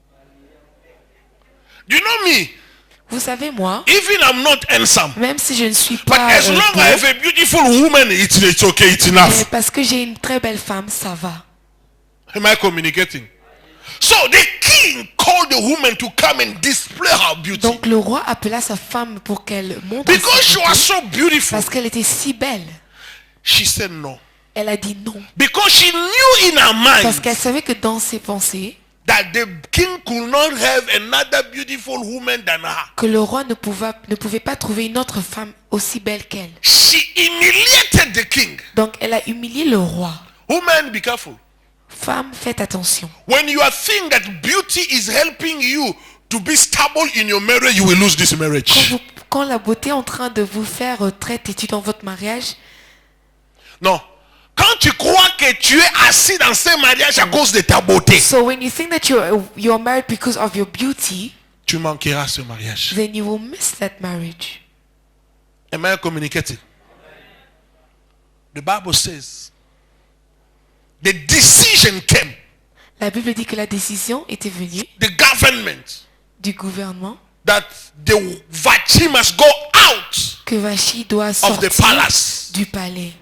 Speaker 2: You know me?
Speaker 1: Vous savez, moi,
Speaker 2: Even I'm not handsome.
Speaker 1: même si je ne suis
Speaker 2: But
Speaker 1: pas
Speaker 2: as long
Speaker 1: beau,
Speaker 2: as I have a beautiful woman, it's okay, it's enough.
Speaker 1: mais parce que j'ai une très belle femme, ça va.
Speaker 2: Am I communicating? So the king called the woman to come and display her beauty.
Speaker 1: Donc le roi appela sa femme pour qu'elle montre
Speaker 2: Because
Speaker 1: sa
Speaker 2: she
Speaker 1: beauté,
Speaker 2: was so beautiful.
Speaker 1: parce qu'elle était si belle.
Speaker 2: She said no.
Speaker 1: Elle a dit non.
Speaker 2: Because she knew in her mind
Speaker 1: Parce qu'elle savait que dans ses pensées,
Speaker 2: that the king could not have another beautiful woman than her.
Speaker 1: que le roi ne pouvait pas trouver une autre femme aussi belle qu'elle.
Speaker 2: She humiliated the king.
Speaker 1: Donc elle a humilié le roi.
Speaker 2: Woman, be careful.
Speaker 1: Femme, faites attention.
Speaker 2: When you are thinking that beauty is helping you to be stable in your marriage, you will lose this marriage.
Speaker 1: Quand la beauté est en train de vous faire très têtu dans votre mariage,
Speaker 2: Non. Quand tu crois que tu es assis dans ce mariage à cause de ta beauté,
Speaker 1: so when you think that you're married because of your beauty,
Speaker 2: tu manqueras ce mariage.
Speaker 1: then you will miss that marriage.
Speaker 2: Am I communicating? The Bible says the decision came.
Speaker 1: La Bible dit que la décision était venue
Speaker 2: The government
Speaker 1: du gouvernement
Speaker 2: that the Vachi must go out
Speaker 1: que Vachi doit
Speaker 2: of the
Speaker 1: sortir
Speaker 2: palace.
Speaker 1: du palais.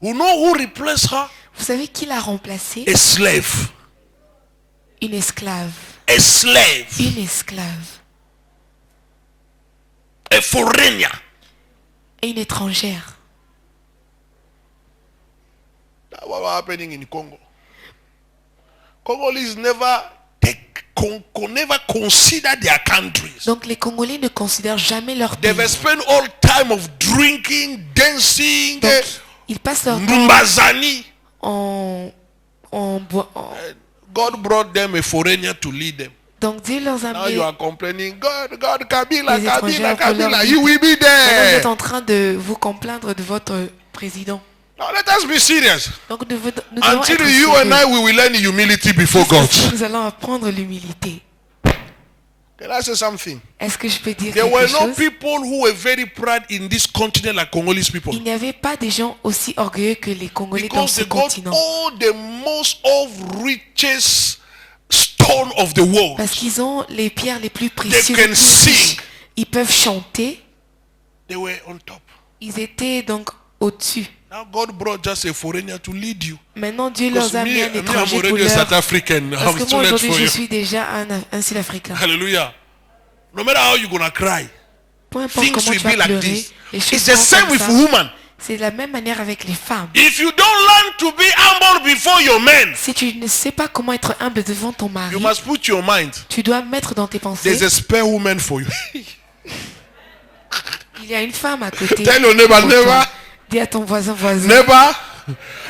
Speaker 2: You know who replaced her?
Speaker 1: Vous savez qui l'a remplacée?
Speaker 2: A slave.
Speaker 1: Une esclave.
Speaker 2: A slave.
Speaker 1: Une esclave.
Speaker 2: A foreigner.
Speaker 1: Et une étrangère.
Speaker 2: That's what was happening in Congo. Congolese never never consider their countries.
Speaker 1: Donc les Congolais ne considèrent jamais leur
Speaker 2: They
Speaker 1: pays.
Speaker 2: will spend all time of drinking, dancing,
Speaker 1: Donc ils passent leur temps
Speaker 2: Numbazani.
Speaker 1: en
Speaker 2: God brought them a foreigner to lead them.
Speaker 1: Donc Dieu leur a
Speaker 2: Now
Speaker 1: mis.
Speaker 2: you are complaining, God, Kabila,
Speaker 1: Les
Speaker 2: Kabila,
Speaker 1: étrangers
Speaker 2: Kabila,
Speaker 1: ont
Speaker 2: you will be
Speaker 1: Maintenant, vous êtes
Speaker 2: there.
Speaker 1: en train de vous complaindre de votre président.
Speaker 2: Now let us be serious.
Speaker 1: Donc nous devons
Speaker 2: Until
Speaker 1: être
Speaker 2: you and I
Speaker 1: sérieux.
Speaker 2: we will learn humility before God.
Speaker 1: Nous allons apprendre l'humilité.
Speaker 2: Can I say something?
Speaker 1: Est-ce que je peux dire
Speaker 2: There were
Speaker 1: quelque
Speaker 2: no
Speaker 1: chose?
Speaker 2: people who were very proud in this continent like Congolese people.
Speaker 1: Il n'y avait pas des gens aussi orgueilleux que les Congolais dans
Speaker 2: Because
Speaker 1: ce
Speaker 2: they got
Speaker 1: continent.
Speaker 2: all the most of richest stone of the world.
Speaker 1: Parce qu'ils ont les pierres les plus précieuses.
Speaker 2: They can
Speaker 1: les plus riches.
Speaker 2: sing.
Speaker 1: Ils peuvent chanter.
Speaker 2: They were on top.
Speaker 1: Ils étaient donc au-dessus.
Speaker 2: Now God brought just a foreigner to lead you.
Speaker 1: Maintenant, Dieu
Speaker 2: Because
Speaker 1: leur a mis un
Speaker 2: I'm
Speaker 1: étranger pour
Speaker 2: already a South
Speaker 1: leur...
Speaker 2: African.
Speaker 1: Parce
Speaker 2: I'm
Speaker 1: que
Speaker 2: too
Speaker 1: moi,
Speaker 2: late
Speaker 1: aujourd'hui,
Speaker 2: for
Speaker 1: je
Speaker 2: you.
Speaker 1: suis déjà un Sud-Africain.
Speaker 2: Hallelujah. No matter how you're gonna cry,
Speaker 1: Peu importe
Speaker 2: things
Speaker 1: comment
Speaker 2: will
Speaker 1: tu vas
Speaker 2: be like
Speaker 1: pleurer,
Speaker 2: this.
Speaker 1: les choses
Speaker 2: It's the
Speaker 1: seront
Speaker 2: same
Speaker 1: comme
Speaker 2: with
Speaker 1: ça.
Speaker 2: women.
Speaker 1: C'est de la même manière avec les femmes.
Speaker 2: If you don't learn to be humble before your men,
Speaker 1: Si tu ne sais pas comment être humble devant ton mari,
Speaker 2: you must put your mind.
Speaker 1: tu dois mettre dans tes pensées,
Speaker 2: There's a spare woman for you.
Speaker 1: il y a une femme à côté.
Speaker 2: Tell your neighbor,
Speaker 1: pour toi.
Speaker 2: neighbor,
Speaker 1: Dis à ton voisin,
Speaker 2: neighbor,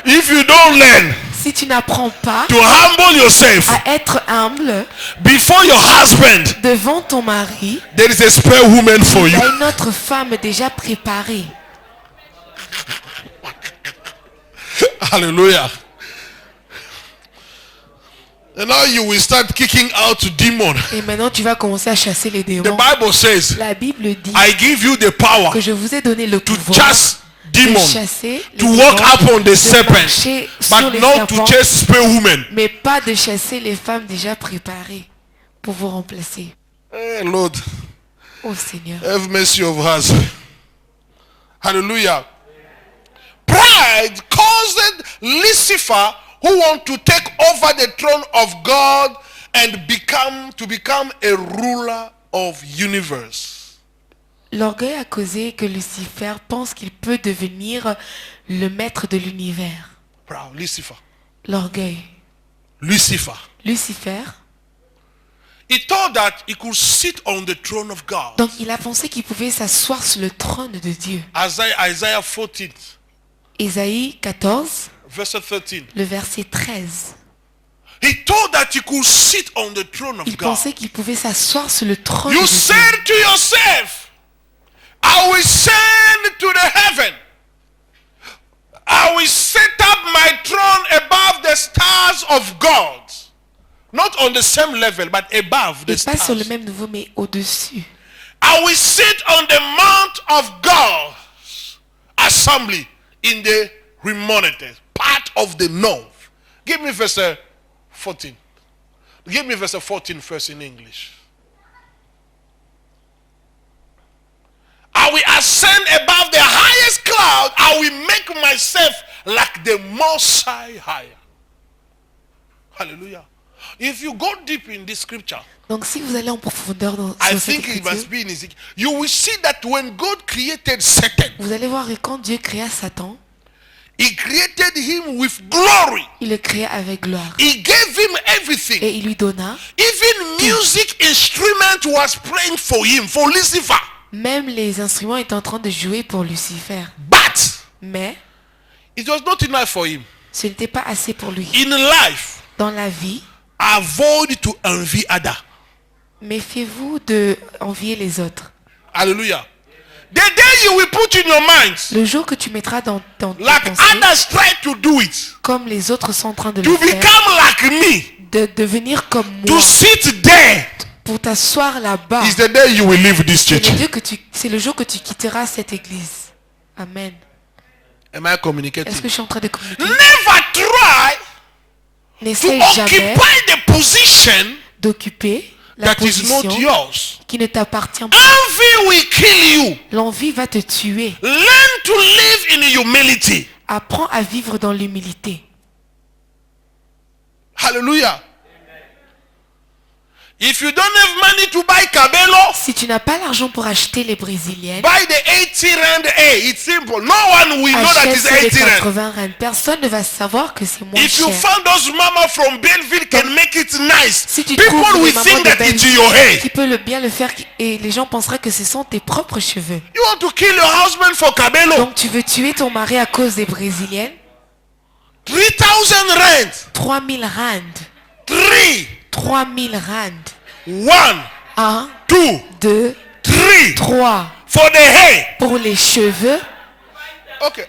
Speaker 2: if you don't learn
Speaker 1: si tu n'apprends pas
Speaker 2: to humble yourself
Speaker 1: à être humble
Speaker 2: before your husband,
Speaker 1: devant ton mari,
Speaker 2: there is a spare woman for
Speaker 1: il y
Speaker 2: you.
Speaker 1: a une autre femme déjà préparée.
Speaker 2: Hallelujah. And now you will start kicking out demon.
Speaker 1: Et maintenant, tu vas commencer à chasser les
Speaker 2: The
Speaker 1: démons.
Speaker 2: Bible says,
Speaker 1: La Bible dit
Speaker 2: I give you the power
Speaker 1: que je vous ai donné le
Speaker 2: to
Speaker 1: pouvoir
Speaker 2: chase
Speaker 1: de
Speaker 2: demon,
Speaker 1: chasser les
Speaker 2: to walk
Speaker 1: démons,
Speaker 2: upon the
Speaker 1: de
Speaker 2: serpent,
Speaker 1: marcher sur
Speaker 2: but
Speaker 1: les
Speaker 2: not
Speaker 1: serpents,
Speaker 2: to chase spare women.
Speaker 1: mais pas de chasser les femmes déjà préparées pour vous remplacer.
Speaker 2: Hey, Lord,
Speaker 1: Oh Seigneur.
Speaker 2: have mercy of us. Hallelujah. Pride caused Lucifer, who want to take over the throne of God and become a ruler of universe.
Speaker 1: L'orgueil a causé que Lucifer pense qu'il peut devenir le maître de l'univers.
Speaker 2: Proud Lucifer.
Speaker 1: L'orgueil.
Speaker 2: Lucifer.
Speaker 1: Lucifer,
Speaker 2: He thought that he could sit on the throne of God.
Speaker 1: donc il a pensé qu'il pouvait s'asseoir sur le trône de Dieu.
Speaker 2: Isaiah 14,
Speaker 1: Ésaïe 14,
Speaker 2: verse 13.
Speaker 1: le verset 13.
Speaker 2: He thought that he could sit on the throne of
Speaker 1: Il
Speaker 2: God.
Speaker 1: pensait qu'il pouvait s'asseoir sur le trône
Speaker 2: You
Speaker 1: de Dieu.
Speaker 2: said to yourself, I will send to the heaven. I will set up my throne above the stars of God. Not on the same level, but above the
Speaker 1: Et pas sur le
Speaker 2: stars.
Speaker 1: même niveau, mais au-dessus.
Speaker 2: I will sit on the mount of God's assembly in the remonite, part of the north. Give me verse 14. Give me verse 14 first in English. I will ascend above the highest cloud. I will make myself like the Most High. Hallelujah. If you go deep in this scripture,
Speaker 1: Donc si vous allez en profondeur dans
Speaker 2: I
Speaker 1: sur cette
Speaker 2: think it
Speaker 1: écriture,
Speaker 2: must be in Ezekiel. You will see that when God created Satan,
Speaker 1: vous allez voir que quand Dieu créa Satan,
Speaker 2: He created him with glory.
Speaker 1: il le créa avec gloire.
Speaker 2: He gave him everything.
Speaker 1: Et il lui donna,
Speaker 2: Even music instrument was playing for him, for Lucifer.
Speaker 1: même les instruments étaient en train de jouer pour Lucifer.
Speaker 2: But
Speaker 1: Mais
Speaker 2: it was not enough for him.
Speaker 1: ce n'était pas assez pour lui.
Speaker 2: In life,
Speaker 1: Dans la vie,
Speaker 2: avoid to envy other.
Speaker 1: méfiez-vous de envier les autres.
Speaker 2: Hallelujah. The day you will put in your minds,
Speaker 1: Le jour que tu mettras dans tes
Speaker 2: like
Speaker 1: pensées,
Speaker 2: others try to do it,
Speaker 1: comme les autres sont en train de
Speaker 2: to
Speaker 1: le faire,
Speaker 2: become like me,
Speaker 1: de devenir comme
Speaker 2: to
Speaker 1: moi,
Speaker 2: sit there,
Speaker 1: pour t'asseoir là-bas,
Speaker 2: is the day you will leave this church.
Speaker 1: c'est le jour que tu quitteras cette église. Amen.
Speaker 2: Am I communicating?
Speaker 1: Est-ce que je suis en train de communiquer?
Speaker 2: Never try to
Speaker 1: N'essaie jamais
Speaker 2: occupy the position
Speaker 1: d'occuper la
Speaker 2: that is not
Speaker 1: position
Speaker 2: yours.
Speaker 1: qui ne t'appartient pas.
Speaker 2: Envy will kill you.
Speaker 1: L'envie va te tuer.
Speaker 2: Learn to live in humility.
Speaker 1: Apprends à vivre dans l'humilité.
Speaker 2: Hallelujah. If you don't have money to buy Cabello,
Speaker 1: Si tu n'as pas l'argent pour acheter les brésiliennes,
Speaker 2: buy the 80 rand A. It's simple. No one will know that
Speaker 1: achète
Speaker 2: it's
Speaker 1: ceux de
Speaker 2: 80 rand.
Speaker 1: 80 rand. Personne ne va savoir que c'est moins
Speaker 2: If you
Speaker 1: cher.
Speaker 2: found those mama from Belleville can make it nice,
Speaker 1: Si tu
Speaker 2: people
Speaker 1: trouves
Speaker 2: will
Speaker 1: les mamans
Speaker 2: think
Speaker 1: de
Speaker 2: that it's
Speaker 1: Belleville
Speaker 2: your hair.
Speaker 1: qui peut bien le faire et les gens penseraient que ce sont tes propres cheveux.
Speaker 2: You want to kill your husband for Cabello?
Speaker 1: Donc tu veux tuer ton mari à cause des brésiliennes?
Speaker 2: 3,000 rand.
Speaker 1: 3000 rand.
Speaker 2: 3.
Speaker 1: 3000 rand.
Speaker 2: 1,
Speaker 1: 1,
Speaker 2: 2,
Speaker 1: 2,
Speaker 2: 3.
Speaker 1: 3.
Speaker 2: For the hair.
Speaker 1: Pour les cheveux,
Speaker 2: Okay.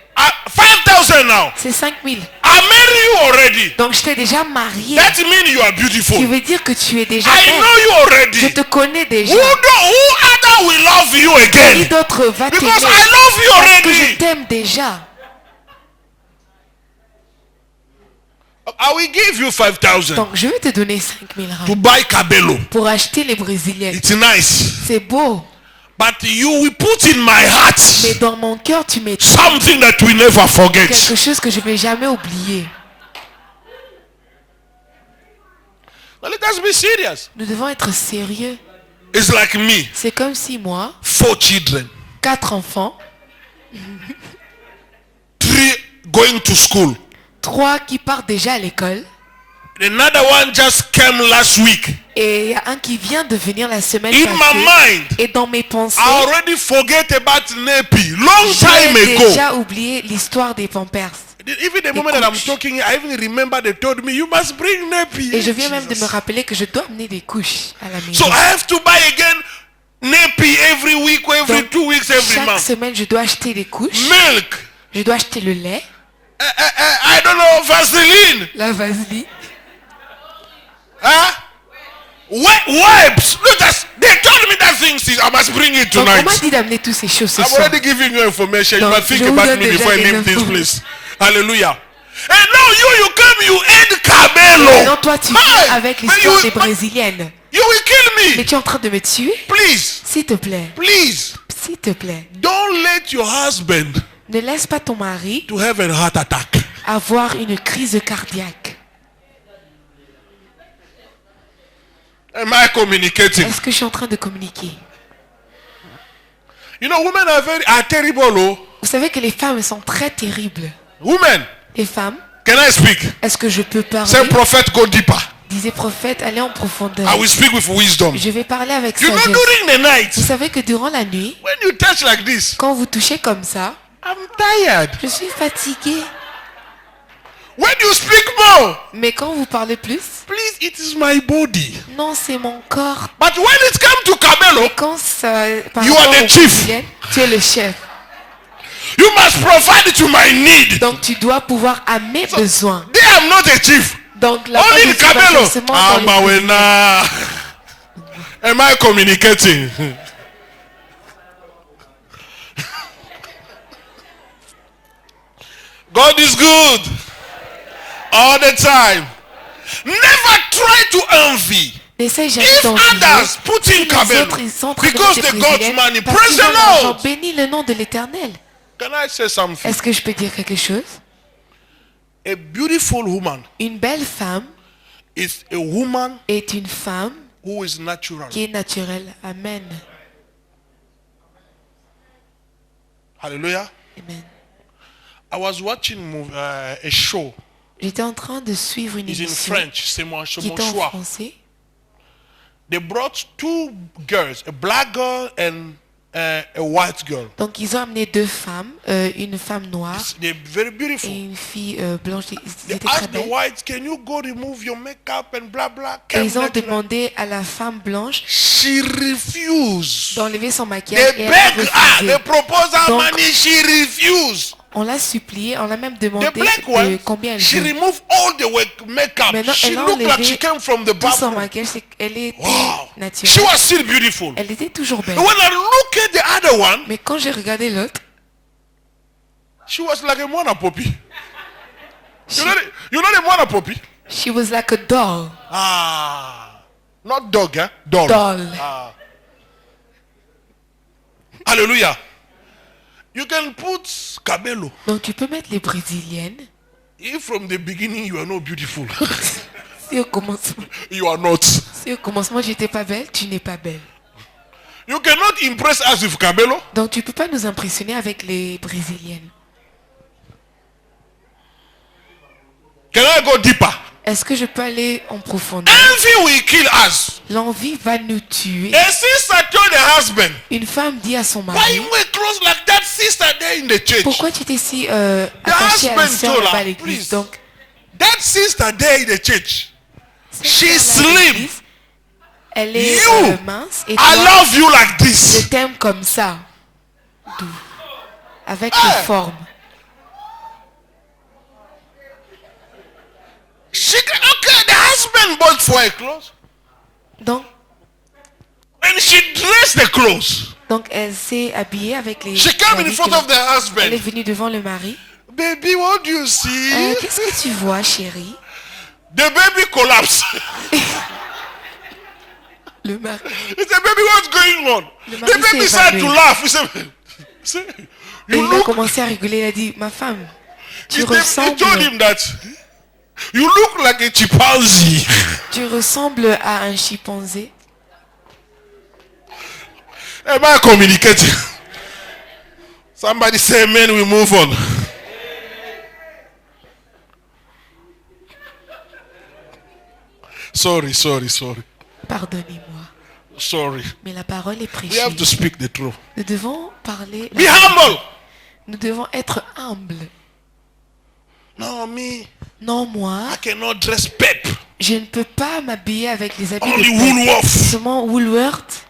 Speaker 2: 5,000 now.
Speaker 1: c'est 5000.
Speaker 2: I married you already.
Speaker 1: Donc je t'ai déjà marié.
Speaker 2: That means you are beautiful.
Speaker 1: Tu veux dire que tu es déjà
Speaker 2: I
Speaker 1: belle.
Speaker 2: know you
Speaker 1: Je
Speaker 2: already.
Speaker 1: te connais déjà.
Speaker 2: Who other will love you
Speaker 1: Qui
Speaker 2: again?
Speaker 1: d'autre va t'aimer?
Speaker 2: Because I love you
Speaker 1: Parce que je
Speaker 2: already.
Speaker 1: t'aime déjà.
Speaker 2: I will give you 5,000
Speaker 1: Donc je vais te donner 5000
Speaker 2: to
Speaker 1: rand
Speaker 2: buy Cabello.
Speaker 1: pour acheter les brésiliennes.
Speaker 2: It's nice.
Speaker 1: C'est beau.
Speaker 2: But you will put in my
Speaker 1: Mais
Speaker 2: heart
Speaker 1: dans mon cœur, tu mets
Speaker 2: something that we never forget.
Speaker 1: quelque chose que je ne vais jamais oublier.
Speaker 2: Now let us be serious.
Speaker 1: Nous devons être sérieux.
Speaker 2: It's like me.
Speaker 1: C'est comme si moi,
Speaker 2: 4 children.
Speaker 1: 4 enfants,
Speaker 2: 3 going to school.
Speaker 1: 3 qui partent déjà à l'école,
Speaker 2: Another one just came last week.
Speaker 1: et il y a un qui vient de venir la semaine
Speaker 2: In my
Speaker 1: passée.
Speaker 2: mind,
Speaker 1: Et dans mes pensées,
Speaker 2: I already forget about Nepi. Long time
Speaker 1: j'ai
Speaker 2: ago.
Speaker 1: déjà oublié l'histoire des Pampers.
Speaker 2: Even the moment that I'm talking, I even remember they told me, you must bring Nepi.
Speaker 1: Et je viens même de
Speaker 2: Jesus.
Speaker 1: me rappeler que je dois amener des couches à la
Speaker 2: So
Speaker 1: maison.
Speaker 2: I have to buy again Nepi every week or every
Speaker 1: Donc,
Speaker 2: 2 weeks, every
Speaker 1: chaque
Speaker 2: month.
Speaker 1: semaine, je dois acheter des couches.
Speaker 2: Milk.
Speaker 1: Je dois acheter le lait,
Speaker 2: I don't know, Vaseline.
Speaker 1: la vaseline.
Speaker 2: Huh? Wipes. Look, they told me that thing. I must bring it
Speaker 1: Donc on m'a
Speaker 2: tonight.
Speaker 1: dit d'amener tous ces choses ce
Speaker 2: I'm
Speaker 1: soir.
Speaker 2: already giving you information. You
Speaker 1: Donc,
Speaker 2: must think
Speaker 1: je vous
Speaker 2: about
Speaker 1: donne
Speaker 2: me
Speaker 1: déjà
Speaker 2: before I
Speaker 1: les
Speaker 2: leave this
Speaker 1: infos.
Speaker 2: place. Hallelujah. And now you come, you add
Speaker 1: Et
Speaker 2: Cabello.
Speaker 1: non, toi, tu
Speaker 2: Hey,
Speaker 1: viens avec
Speaker 2: but
Speaker 1: l'histoire des brésiliennes.
Speaker 2: You will kill
Speaker 1: Mais
Speaker 2: me.
Speaker 1: tu es en train de me tuer?
Speaker 2: Please,
Speaker 1: S'il te plaît,
Speaker 2: please.
Speaker 1: s'il te plaît,
Speaker 2: Don't let your husband
Speaker 1: ne laisse pas ton mari
Speaker 2: to have a heart attack.
Speaker 1: avoir une crise cardiaque.
Speaker 2: Am I communicating?
Speaker 1: Est-ce que je suis en train de communiquer?
Speaker 2: You know, women are terrible. Oh.
Speaker 1: Vous savez que les femmes sont très terribles.
Speaker 2: Women,
Speaker 1: Les femmes,
Speaker 2: can I speak?
Speaker 1: est-ce que je peux
Speaker 2: Say
Speaker 1: parler?
Speaker 2: prophet, go deeper.
Speaker 1: Disait prophète, allez en profondeur.
Speaker 2: I will speak with wisdom.
Speaker 1: Je vais parler avec
Speaker 2: You know,
Speaker 1: sagesse.
Speaker 2: during the night,
Speaker 1: Vous savez que durant la nuit,
Speaker 2: when you touch like this,
Speaker 1: quand vous touchez comme ça,
Speaker 2: I'm tired.
Speaker 1: je suis fatiguée.
Speaker 2: When you speak more,
Speaker 1: Mais quand vous parlez plus,
Speaker 2: please, it is my body.
Speaker 1: non, c'est mon corps.
Speaker 2: But when it comes to Cabello,
Speaker 1: Quand ça, par
Speaker 2: You are
Speaker 1: rapport
Speaker 2: the
Speaker 1: aux
Speaker 2: chief.
Speaker 1: brésiliennes, tu es le chef.
Speaker 2: you must provide to my need.
Speaker 1: Donc tu dois pouvoir à mes besoins.
Speaker 2: There I'm not a chief.
Speaker 1: Donc la
Speaker 2: Only in
Speaker 1: part de
Speaker 2: Cabello.
Speaker 1: forcément dans les
Speaker 2: Am I communicating? God is good. All the time. Never try to envy.
Speaker 1: N'essaie jamais
Speaker 2: If
Speaker 1: d'envier.
Speaker 2: others put
Speaker 1: Si
Speaker 2: in
Speaker 1: les
Speaker 2: Kabelo,
Speaker 1: autres, ils sont en train de
Speaker 2: because
Speaker 1: mettre
Speaker 2: they
Speaker 1: des
Speaker 2: got
Speaker 1: brésiliennes,
Speaker 2: money,
Speaker 1: parce
Speaker 2: praise
Speaker 1: qu'ils ont
Speaker 2: the
Speaker 1: l'argent,
Speaker 2: Lord.
Speaker 1: bénis le nom de l'Éternel.
Speaker 2: Can I say something?
Speaker 1: Est-ce que je peux dire quelque chose?
Speaker 2: A beautiful woman
Speaker 1: Une belle femme
Speaker 2: is a woman
Speaker 1: est une femme
Speaker 2: who is natural.
Speaker 1: qui est naturelle. Amen.
Speaker 2: Hallelujah.
Speaker 1: Amen.
Speaker 2: I was watching a show.
Speaker 1: J'étais en train de suivre une
Speaker 2: It's in
Speaker 1: émission
Speaker 2: French. C'est mon
Speaker 1: qui était en
Speaker 2: choix.
Speaker 1: français.
Speaker 2: They brought two girls, a black girl and a white girl.
Speaker 1: Donc ils ont amené deux femmes, une femme noire
Speaker 2: They're very beautiful.
Speaker 1: et une fille blanche. Ils
Speaker 2: They
Speaker 1: étaient très
Speaker 2: asked the
Speaker 1: belles.
Speaker 2: white, can you go remove your makeup and blah blah.
Speaker 1: Et ils ont
Speaker 2: Natural.
Speaker 1: demandé à la femme blanche
Speaker 2: She refused.
Speaker 1: d'enlever son maquillage
Speaker 2: They
Speaker 1: et elle a
Speaker 2: begged her.
Speaker 1: refusé.
Speaker 2: They proposed her
Speaker 1: Donc,
Speaker 2: money. She refused.
Speaker 1: On l'a supplié, on l'a même demandé
Speaker 2: The black
Speaker 1: de
Speaker 2: one,
Speaker 1: combien elle
Speaker 2: she
Speaker 1: veut.
Speaker 2: removed all the makeup.
Speaker 1: Maintenant,
Speaker 2: She
Speaker 1: elle a
Speaker 2: looked like
Speaker 1: enlevé
Speaker 2: she came from the
Speaker 1: Tout son
Speaker 2: bathroom.
Speaker 1: maquillage, c'est qu'elle était
Speaker 2: Wow. She
Speaker 1: naturelle.
Speaker 2: was still beautiful.
Speaker 1: Elle était toujours belle.
Speaker 2: And when I look at the other one,
Speaker 1: Mais quand j'ai regardé l'autre,
Speaker 2: she was like a Mwana Poppy.
Speaker 1: she,
Speaker 2: You know the Mwana Poppy?
Speaker 1: she was like a doll.
Speaker 2: Ah. Not dog, eh? Doll.
Speaker 1: Doll.
Speaker 2: Ah. Hallelujah. You can put Kabelo.
Speaker 1: Donc tu peux mettre les brésiliennes.
Speaker 2: If from the beginning you are not beautiful,
Speaker 1: Si au commencement,
Speaker 2: you are not.
Speaker 1: si au commencement j'étais pas belle, tu n'es pas belle.
Speaker 2: You cannot impress us with Kabelo.
Speaker 1: Donc tu peux pas nous impressionner avec les brésiliennes.
Speaker 2: Can I go deeper?
Speaker 1: Est-ce que je peux aller en profondeur?
Speaker 2: Envy will kill us.
Speaker 1: L'envie va nous tuer.
Speaker 2: A sister told the husband,
Speaker 1: Une femme dit à son
Speaker 2: why
Speaker 1: mari,
Speaker 2: you wear clothes like that sister there in the church?
Speaker 1: pourquoi tu étais si attaché à la
Speaker 2: husband
Speaker 1: sœur
Speaker 2: told
Speaker 1: là-bas à
Speaker 2: her,
Speaker 1: l'église?
Speaker 2: please.
Speaker 1: Donc,
Speaker 2: That sister there in the church,
Speaker 1: cette
Speaker 2: she's
Speaker 1: sœur-là à
Speaker 2: slim.
Speaker 1: l'église, elle est
Speaker 2: You,
Speaker 1: mince et
Speaker 2: I
Speaker 1: toi,
Speaker 2: love you like
Speaker 1: je
Speaker 2: this.
Speaker 1: t'aime comme ça. Doux. Avec
Speaker 2: Ah.
Speaker 1: les formes.
Speaker 2: Okay, the husband bought for her clothes.
Speaker 1: Donc,
Speaker 2: And she dressed the clothes.
Speaker 1: elle s'est habillée avec les
Speaker 2: She came in
Speaker 1: habits
Speaker 2: front
Speaker 1: que-
Speaker 2: of the
Speaker 1: Elle est
Speaker 2: husband.
Speaker 1: venue devant le mari.
Speaker 2: Baby, what do you see?
Speaker 1: Qu'est-ce que tu vois, chérie?
Speaker 2: The baby collapsed.
Speaker 1: Le mari.
Speaker 2: He said, baby, what's going on?
Speaker 1: Le
Speaker 2: The
Speaker 1: mari
Speaker 2: baby
Speaker 1: s'est
Speaker 2: started to
Speaker 1: évanoui.
Speaker 2: laugh. He said,
Speaker 1: Et
Speaker 2: you
Speaker 1: il a
Speaker 2: look.
Speaker 1: commencé à rigoler. Il a dit, ma femme, tu
Speaker 2: He told
Speaker 1: ressembles,
Speaker 2: him that you look like a chimpanzee.
Speaker 1: tu ressembles à un chimpanzé.
Speaker 2: Am I communicating? Somebody say amen, we move on. Sorry.
Speaker 1: Pardonnez-moi.
Speaker 2: Sorry.
Speaker 1: Mais la parole est
Speaker 2: We
Speaker 1: prêchée.
Speaker 2: have to speak the truth.
Speaker 1: Nous devons parler.
Speaker 2: Be humble.
Speaker 1: Nous devons être humbles.
Speaker 2: No, me.
Speaker 1: Non, moi,
Speaker 2: I cannot dress pep.
Speaker 1: je ne peux pas m'habiller avec les habits
Speaker 2: Only
Speaker 1: de Pep.
Speaker 2: Woolworth.
Speaker 1: Seulement Woolworth.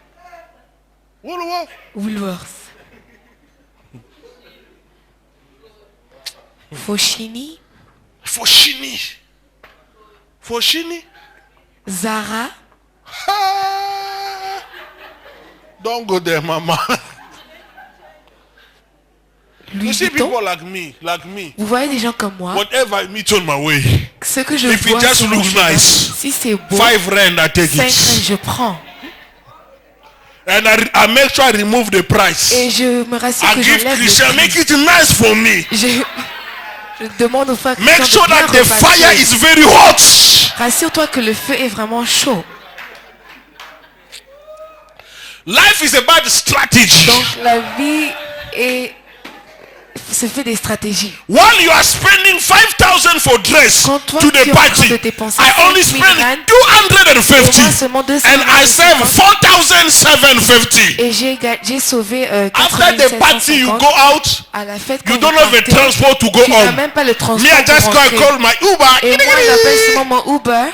Speaker 2: Woolworth.
Speaker 1: Woolworth. Foschini.
Speaker 2: Foschini.
Speaker 1: Zara.
Speaker 2: Ah. Don't go there, mama.
Speaker 1: Louis
Speaker 2: You see
Speaker 1: Vuitton.
Speaker 2: people like me.
Speaker 1: Vous voyez des gens comme moi.
Speaker 2: Whatever I meet on my way.
Speaker 1: Ce que je
Speaker 2: If it
Speaker 1: vois
Speaker 2: just
Speaker 1: sur mon
Speaker 2: looks
Speaker 1: chemin,
Speaker 2: nice,
Speaker 1: si c'est beau,
Speaker 2: 5 rand, I take
Speaker 1: 5
Speaker 2: it.
Speaker 1: je prends.
Speaker 2: And I make sure I remove the price.
Speaker 1: Et je me rassure
Speaker 2: I
Speaker 1: que
Speaker 2: give
Speaker 1: j'enlève
Speaker 2: Christian,
Speaker 1: le
Speaker 2: make
Speaker 1: prix.
Speaker 2: it nice for me.
Speaker 1: Je demande aux frères
Speaker 2: Make
Speaker 1: chrétiens
Speaker 2: sure
Speaker 1: de bien
Speaker 2: that the fire
Speaker 1: repasser.
Speaker 2: is very hot.
Speaker 1: Rassure-toi que le feu est vraiment chaud.
Speaker 2: Life is about strategy.
Speaker 1: Donc la vie se fait des stratégies.
Speaker 2: While you are spending 5,000 for dress
Speaker 1: Quand toi,
Speaker 2: to
Speaker 1: tu es
Speaker 2: the
Speaker 1: en train
Speaker 2: party,
Speaker 1: de dépenser
Speaker 2: I only
Speaker 1: 5 000
Speaker 2: spend
Speaker 1: rand,
Speaker 2: 250
Speaker 1: et moi seulement 200
Speaker 2: and I save 4,750.
Speaker 1: Et j'ai sauvé
Speaker 2: After the party, you
Speaker 1: 4
Speaker 2: go out.
Speaker 1: à la fête.
Speaker 2: You
Speaker 1: quand
Speaker 2: don't
Speaker 1: vous
Speaker 2: have a
Speaker 1: partez,
Speaker 2: transport to go
Speaker 1: tu n'as
Speaker 2: home.
Speaker 1: même pas le transport
Speaker 2: Me, I just
Speaker 1: pour
Speaker 2: go and
Speaker 1: rentrer.
Speaker 2: call my
Speaker 1: Et
Speaker 2: Uber.
Speaker 1: moi, j'appelle seulement mon Uber.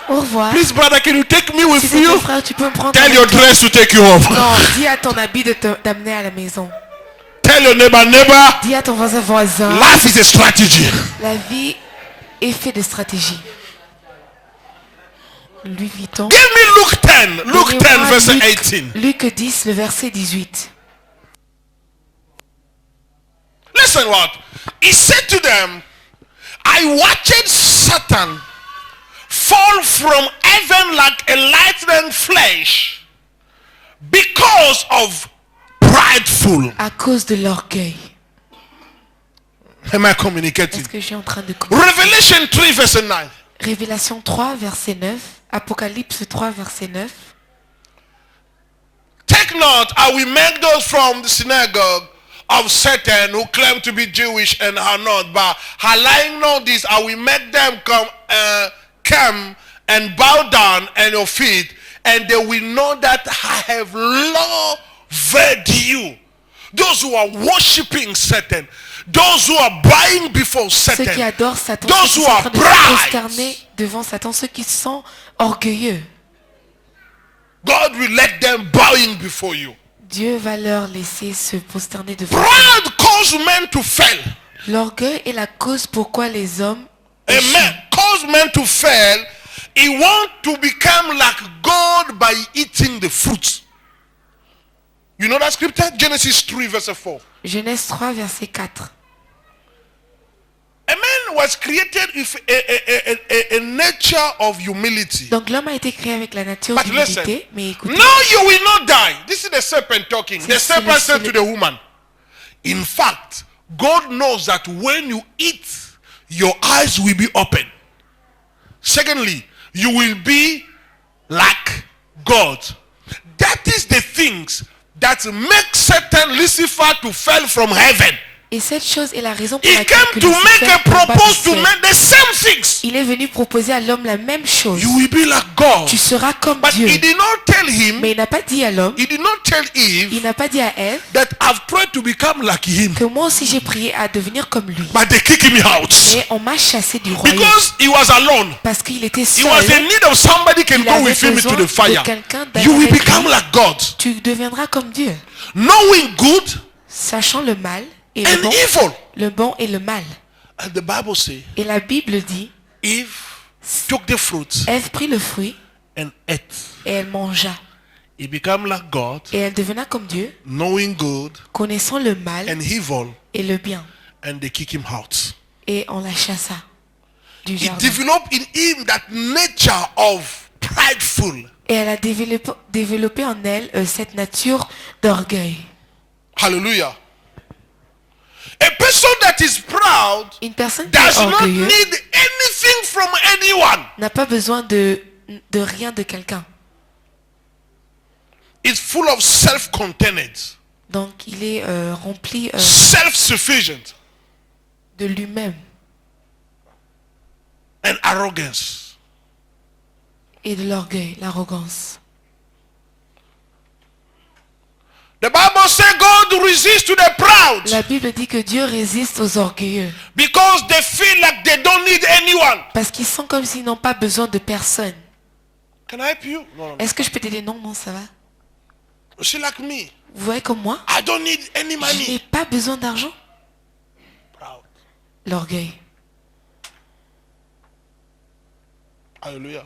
Speaker 1: Au revoir.
Speaker 2: Please, brother, can you take me with
Speaker 1: S'il te plaît,
Speaker 2: you?
Speaker 1: frère, tu peux me prendre
Speaker 2: Tell
Speaker 1: avec
Speaker 2: your
Speaker 1: toi.
Speaker 2: dress to take you home.
Speaker 1: Non, dis à ton habit de t'amener à la maison.
Speaker 2: Tell your neighbor.
Speaker 1: Dis à ton voisin.
Speaker 2: Life is a strategy.
Speaker 1: La vie est faite de stratégie. Louis Vuitton.
Speaker 2: Give me Luke 10. Luke 10,
Speaker 1: Donnez-moi
Speaker 2: verse
Speaker 1: Luc-
Speaker 2: 18.
Speaker 1: Luc 10, le verset 18.
Speaker 2: Listen what? He said to them, I watched Satan fall from heaven like a lightning flash because of prideful.
Speaker 1: À cause de l'orgueil.
Speaker 2: Am I communicating?
Speaker 1: Est-ce que je suis en train de communiquer?
Speaker 2: Revelation 3 verse 9.
Speaker 1: Révélation 3, verset 9. Apocalypse 3, verset 9.
Speaker 2: Take note, I will make those from the synagogue of Satan who claim to be Jewish and are not, but lying on this, I will make them come and bow down at your feet, and they will know that I have loved you. Those who are worshiping Satan, those who are bowing before
Speaker 1: Ceux qui
Speaker 2: Satan,
Speaker 1: adorent Satan,
Speaker 2: those
Speaker 1: ceux qui
Speaker 2: who
Speaker 1: sont en
Speaker 2: are
Speaker 1: train de se
Speaker 2: proud.
Speaker 1: prosterner devant Satan, ceux qui sont orgueilleux.
Speaker 2: God will let them bowing before you.
Speaker 1: Dieu va leur laisser se prosterner devant.
Speaker 2: Pride causes men to fail.
Speaker 1: L'orgueil est la cause pourquoi les hommes
Speaker 2: A man cause men to fail. He want to become like God by eating the fruits. You know that scripture? Genesis 3 verse 4.
Speaker 1: Genèse 3, verset 4.
Speaker 2: A man was created with a nature of humility.
Speaker 1: Donc l'homme a été créé avec la nature
Speaker 2: But
Speaker 1: d'humilité,
Speaker 2: listen,
Speaker 1: mais écoutez,
Speaker 2: no, you will not die. This is the serpent talking. The
Speaker 1: C'est
Speaker 2: serpent
Speaker 1: le-
Speaker 2: said
Speaker 1: c'est
Speaker 2: to
Speaker 1: le-
Speaker 2: the woman, in fact, God knows that when you eat, your eyes will be open. Secondly, you will be like God. That is the things that make Satan, Lucifer, to fall from heaven.
Speaker 1: et cette chose est la raison pour
Speaker 2: He
Speaker 1: laquelle
Speaker 2: came
Speaker 1: que
Speaker 2: to make
Speaker 1: Lucifer
Speaker 2: a
Speaker 1: tomba du
Speaker 2: propose to
Speaker 1: ciel.
Speaker 2: make the same things.
Speaker 1: Il est venu proposer à l'homme la même chose.
Speaker 2: You will be like God.
Speaker 1: Tu seras comme
Speaker 2: But
Speaker 1: Dieu.
Speaker 2: he did not tell him,
Speaker 1: Mais il n'a pas dit à l'homme,
Speaker 2: he did not tell Eve
Speaker 1: il n'a pas dit à Ève
Speaker 2: that I've tried to become like him,
Speaker 1: que moi aussi j'ai prié à devenir comme lui.
Speaker 2: but they kick me out
Speaker 1: Mais on m'a chassé du royaume
Speaker 2: because he was alone.
Speaker 1: parce qu'il était
Speaker 2: He
Speaker 1: seul.
Speaker 2: was in need of somebody can
Speaker 1: Il
Speaker 2: go
Speaker 1: avait
Speaker 2: with him
Speaker 1: besoin
Speaker 2: into the fire.
Speaker 1: de quelqu'un d'aller
Speaker 2: You will
Speaker 1: avec
Speaker 2: become
Speaker 1: lui.
Speaker 2: like God,
Speaker 1: Tu deviendras comme Dieu,
Speaker 2: knowing good
Speaker 1: sachant le mal et
Speaker 2: and evil.
Speaker 1: le bon et le mal.
Speaker 2: And the Bible says
Speaker 1: Et la Bible dit,
Speaker 2: Eve took the fruit
Speaker 1: Ève prit le fruit
Speaker 2: and ate.
Speaker 1: et elle mangea.
Speaker 2: He became like God,
Speaker 1: Et elle devena comme Dieu,
Speaker 2: knowing good
Speaker 1: connaissant le mal
Speaker 2: and evil,
Speaker 1: et le bien.
Speaker 2: and they kick him out.
Speaker 1: Et on la chassa du
Speaker 2: He
Speaker 1: jardin.
Speaker 2: developed in him that nature of prideful.
Speaker 1: Et elle a développé en elle cette nature d'orgueil.
Speaker 2: Hallelujah. A person that is proud
Speaker 1: Une personne qui
Speaker 2: does
Speaker 1: est
Speaker 2: not
Speaker 1: orgueilleuse
Speaker 2: need anything from anyone.
Speaker 1: n'a pas besoin de rien de quelqu'un.
Speaker 2: It's full of self-contained,
Speaker 1: Donc il est rempli
Speaker 2: self-sufficient,
Speaker 1: de lui-même
Speaker 2: and arrogance.
Speaker 1: et de l'orgueil, l'arrogance.
Speaker 2: The Bible says God resists to the proud
Speaker 1: La Bible dit que Dieu résiste aux orgueilleux
Speaker 2: because they feel like they don't need anyone.
Speaker 1: parce qu'ils sont comme s'ils n'ont pas besoin de personne.
Speaker 2: Can I help you? No, no, no.
Speaker 1: Est-ce que je peux t'aider? Non, non, ça va.
Speaker 2: She like me.
Speaker 1: Vous voyez comme moi,
Speaker 2: I don't need any
Speaker 1: je n'ai
Speaker 2: money.
Speaker 1: pas besoin d'argent.
Speaker 2: Proud.
Speaker 1: L'orgueil.
Speaker 2: Hallelujah.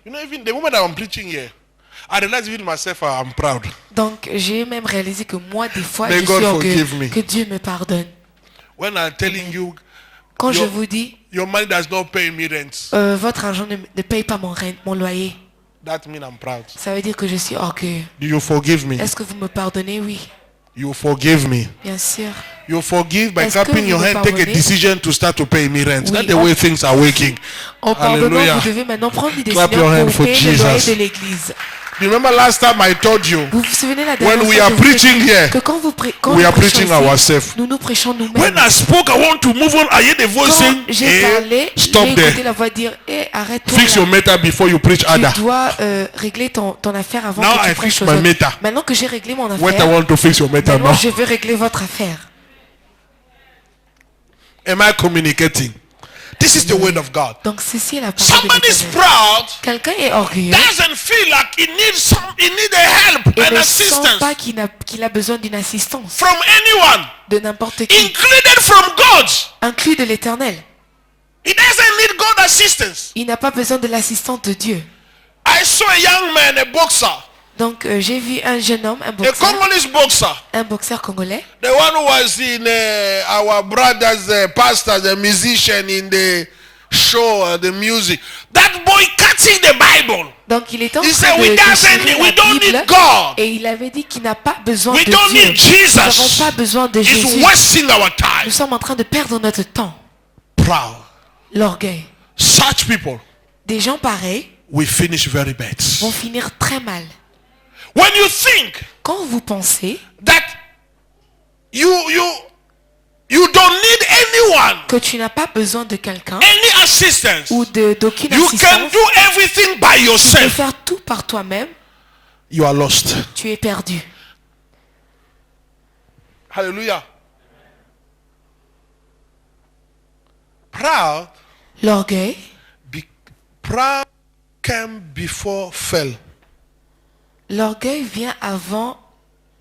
Speaker 2: You know, even the moment I'm preaching here, I realize even myself I'm proud.
Speaker 1: Donc j'ai même réalisé que moi, des fois,
Speaker 2: May
Speaker 1: je
Speaker 2: God
Speaker 1: suis orgueilleux.
Speaker 2: forgive me.
Speaker 1: Que Dieu me pardonne.
Speaker 2: When I'm telling you,
Speaker 1: Quand je
Speaker 2: Your-
Speaker 1: vous dis,
Speaker 2: your money does not pay me rent,
Speaker 1: votre argent ne paye pas mon loyer,
Speaker 2: that means I'm proud.
Speaker 1: ça veut dire que je suis orgueilleux.
Speaker 2: Do you forgive me?
Speaker 1: Est-ce que vous me pardonnez? Oui,
Speaker 2: You forgive me.
Speaker 1: bien sûr.
Speaker 2: You forgive by
Speaker 1: Est-ce que
Speaker 2: clapping
Speaker 1: vous
Speaker 2: your
Speaker 1: me
Speaker 2: hand, take a
Speaker 1: pardonnez?
Speaker 2: decision to start to pay me rent.
Speaker 1: Oui,
Speaker 2: That's the
Speaker 1: on-
Speaker 2: way things are working.
Speaker 1: En pardonnant,
Speaker 2: Hallelujah.
Speaker 1: vous devez maintenant prendre une
Speaker 2: Clap
Speaker 1: décision
Speaker 2: your hand
Speaker 1: pour
Speaker 2: for
Speaker 1: payer le loyer
Speaker 2: Jesus.
Speaker 1: de l'église.
Speaker 2: You remember last time I told you,
Speaker 1: Vous vous souvenez la
Speaker 2: when
Speaker 1: dernière
Speaker 2: we
Speaker 1: fois
Speaker 2: are
Speaker 1: que je vous ai
Speaker 2: preaching
Speaker 1: dit
Speaker 2: here,
Speaker 1: que quand
Speaker 2: we
Speaker 1: nous
Speaker 2: are
Speaker 1: prêchons
Speaker 2: preaching
Speaker 1: ici,
Speaker 2: ourselves.
Speaker 1: nous prêchons
Speaker 2: When
Speaker 1: nous-mêmes.
Speaker 2: I spoke, I want to move on. I hear the voice
Speaker 1: Quand
Speaker 2: saying,
Speaker 1: j'ai parlé,
Speaker 2: stop
Speaker 1: j'ai écouté
Speaker 2: there.
Speaker 1: la voix dire, arrête-toi
Speaker 2: Fix your
Speaker 1: là.
Speaker 2: matter before you preach other.
Speaker 1: Tu dois régler ton affaire avant
Speaker 2: Now
Speaker 1: que
Speaker 2: I
Speaker 1: tu prêches
Speaker 2: fix
Speaker 1: aux
Speaker 2: my
Speaker 1: autres.
Speaker 2: matter.
Speaker 1: Maintenant que j'ai réglé mon
Speaker 2: What I
Speaker 1: affaire,
Speaker 2: want to fix your matter
Speaker 1: maintenant
Speaker 2: now.
Speaker 1: je veux régler votre affaire.
Speaker 2: Am I communicating? This is the word of God.
Speaker 1: Donc ceci est la parole de
Speaker 2: Somebody is
Speaker 1: l'Éternel.
Speaker 2: proud,
Speaker 1: Quelqu'un est orgueilleux
Speaker 2: doesn't feel like he needs a help
Speaker 1: et
Speaker 2: and
Speaker 1: ne sent
Speaker 2: assistance
Speaker 1: pas qu'il a besoin d'une assistance
Speaker 2: from anyone,
Speaker 1: de n'importe qui,
Speaker 2: included from God.
Speaker 1: inclus de l'Éternel.
Speaker 2: He doesn't need God assistance.
Speaker 1: Il n'a pas besoin de l'assistance de Dieu.
Speaker 2: I saw a young man, a boxer.
Speaker 1: Donc j'ai vu un jeune homme,
Speaker 2: a Congolese boxer.
Speaker 1: un boxeur congolais,
Speaker 2: The one who was in our brother's pastor, the musician in the show, the music. That boy cutting the Bible.
Speaker 1: donc il était en
Speaker 2: He
Speaker 1: train
Speaker 2: said,
Speaker 1: de
Speaker 2: we
Speaker 1: déchirer la
Speaker 2: don't
Speaker 1: Bible,
Speaker 2: need God.
Speaker 1: et il avait dit qu'il n'a pas besoin
Speaker 2: We
Speaker 1: de
Speaker 2: don't
Speaker 1: Dieu.
Speaker 2: need
Speaker 1: Nous n'avons
Speaker 2: Jesus.
Speaker 1: pas besoin de
Speaker 2: It's
Speaker 1: Jésus.
Speaker 2: wasting our
Speaker 1: Nous
Speaker 2: time.
Speaker 1: sommes en train de perdre notre temps.
Speaker 2: Proud.
Speaker 1: L'orgueil.
Speaker 2: Such people
Speaker 1: Des gens pareils
Speaker 2: will finish very bad.
Speaker 1: vont finir très mal.
Speaker 2: When you think
Speaker 1: Quand vous pensez
Speaker 2: that you don't need anyone,
Speaker 1: que tu n'as pas besoin de quelqu'un
Speaker 2: any assistance,
Speaker 1: ou d'aucune
Speaker 2: you can
Speaker 1: assistance,
Speaker 2: do everything by
Speaker 1: tu peux
Speaker 2: yourself,
Speaker 1: faire tout par toi-même,
Speaker 2: you are lost.
Speaker 1: tu es perdu.
Speaker 2: Hallelujah. Proud,
Speaker 1: L'orgueil,
Speaker 2: proud came before fell.
Speaker 1: l'orgueil vient avant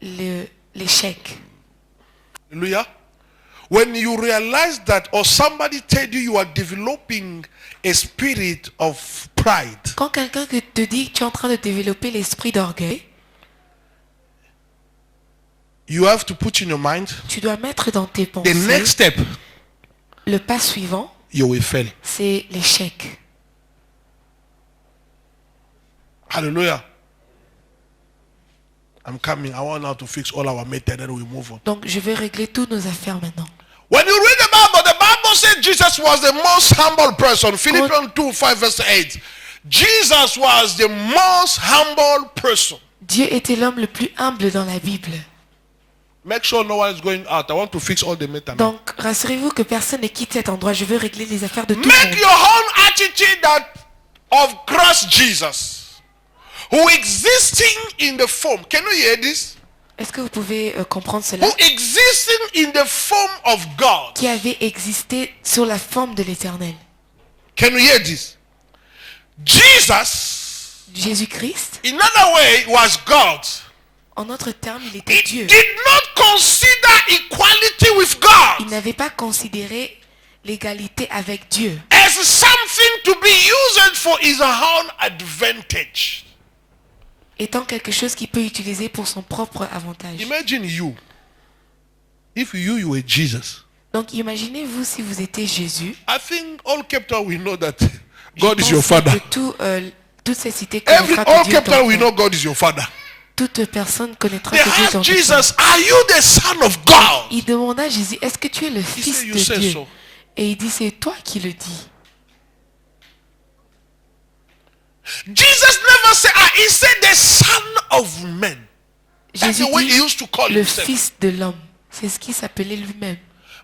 Speaker 1: l'échec.
Speaker 2: Hallelujah. When you realize that, or somebody tell you are developing a spirit of pride,
Speaker 1: Quand quelqu'un te dit que tu es en train de développer l'esprit d'orgueil,
Speaker 2: you have to put in your mind,
Speaker 1: tu dois mettre dans tes
Speaker 2: the
Speaker 1: pensées,
Speaker 2: next step,
Speaker 1: le pas suivant,
Speaker 2: you will fail.
Speaker 1: c'est l'échec.
Speaker 2: Hallelujah. I'm coming. I want now to fix all our method and we move on.
Speaker 1: Donc je vais régler toutes nos affaires maintenant.
Speaker 2: When you read the Bible said Jesus was the most humble person. Philippians 2, 5 verse 8. Jesus was the most humble person.
Speaker 1: Dieu était l'homme le plus humble dans la Bible.
Speaker 2: Make sure no one is going out. I want to fix all the method.
Speaker 1: Donc rassurez-vous que personne ne quitte cet endroit. Je veux régler les affaires de tout le
Speaker 2: Make
Speaker 1: monde.
Speaker 2: your own attitude that of Christ Jesus, who existing in the form. Can you hear this?
Speaker 1: Est-ce que vous pouvez comprendre cela?
Speaker 2: Who existing in the form of God.
Speaker 1: Qui avait existé sur la forme de l'Éternel.
Speaker 2: Can you hear this? Jesus,
Speaker 1: Jésus-Christ,
Speaker 2: in another way, was God.
Speaker 1: en autre terme, il était
Speaker 2: He
Speaker 1: Dieu.
Speaker 2: did not consider equality with
Speaker 1: Il
Speaker 2: God
Speaker 1: n'avait pas considéré l'égalité avec Dieu
Speaker 2: as something to be used for his own advantage.
Speaker 1: étant quelque chose qu'il peut utiliser pour son propre avantage.
Speaker 2: Imagine you. If you were Jesus.
Speaker 1: Donc imaginez-vous si vous étiez Jésus.
Speaker 2: I think all Capital we know that
Speaker 1: Je
Speaker 2: God is
Speaker 1: pense
Speaker 2: your father.
Speaker 1: que toutes ces cités connaîtra
Speaker 2: All
Speaker 1: que Dieu est ton
Speaker 2: Capital we
Speaker 1: Père.
Speaker 2: know God is your father.
Speaker 1: Toute personne connaîtra
Speaker 2: They
Speaker 1: que Dieu est ton
Speaker 2: asked
Speaker 1: Père.
Speaker 2: Jesus, are you the son of God?
Speaker 1: Il demanda à Jésus, est-ce que tu es le fils
Speaker 2: said, you
Speaker 1: de
Speaker 2: say
Speaker 1: Dieu?
Speaker 2: so.
Speaker 1: Et il dit, c'est toi qui le dis.
Speaker 2: Jesus never said, he said the son of man. That's
Speaker 1: Jésus
Speaker 2: the way he
Speaker 1: dit,
Speaker 2: used to call
Speaker 1: le
Speaker 2: himself.
Speaker 1: fils de l'homme. C'est ce qu'il s'appelait lui-même.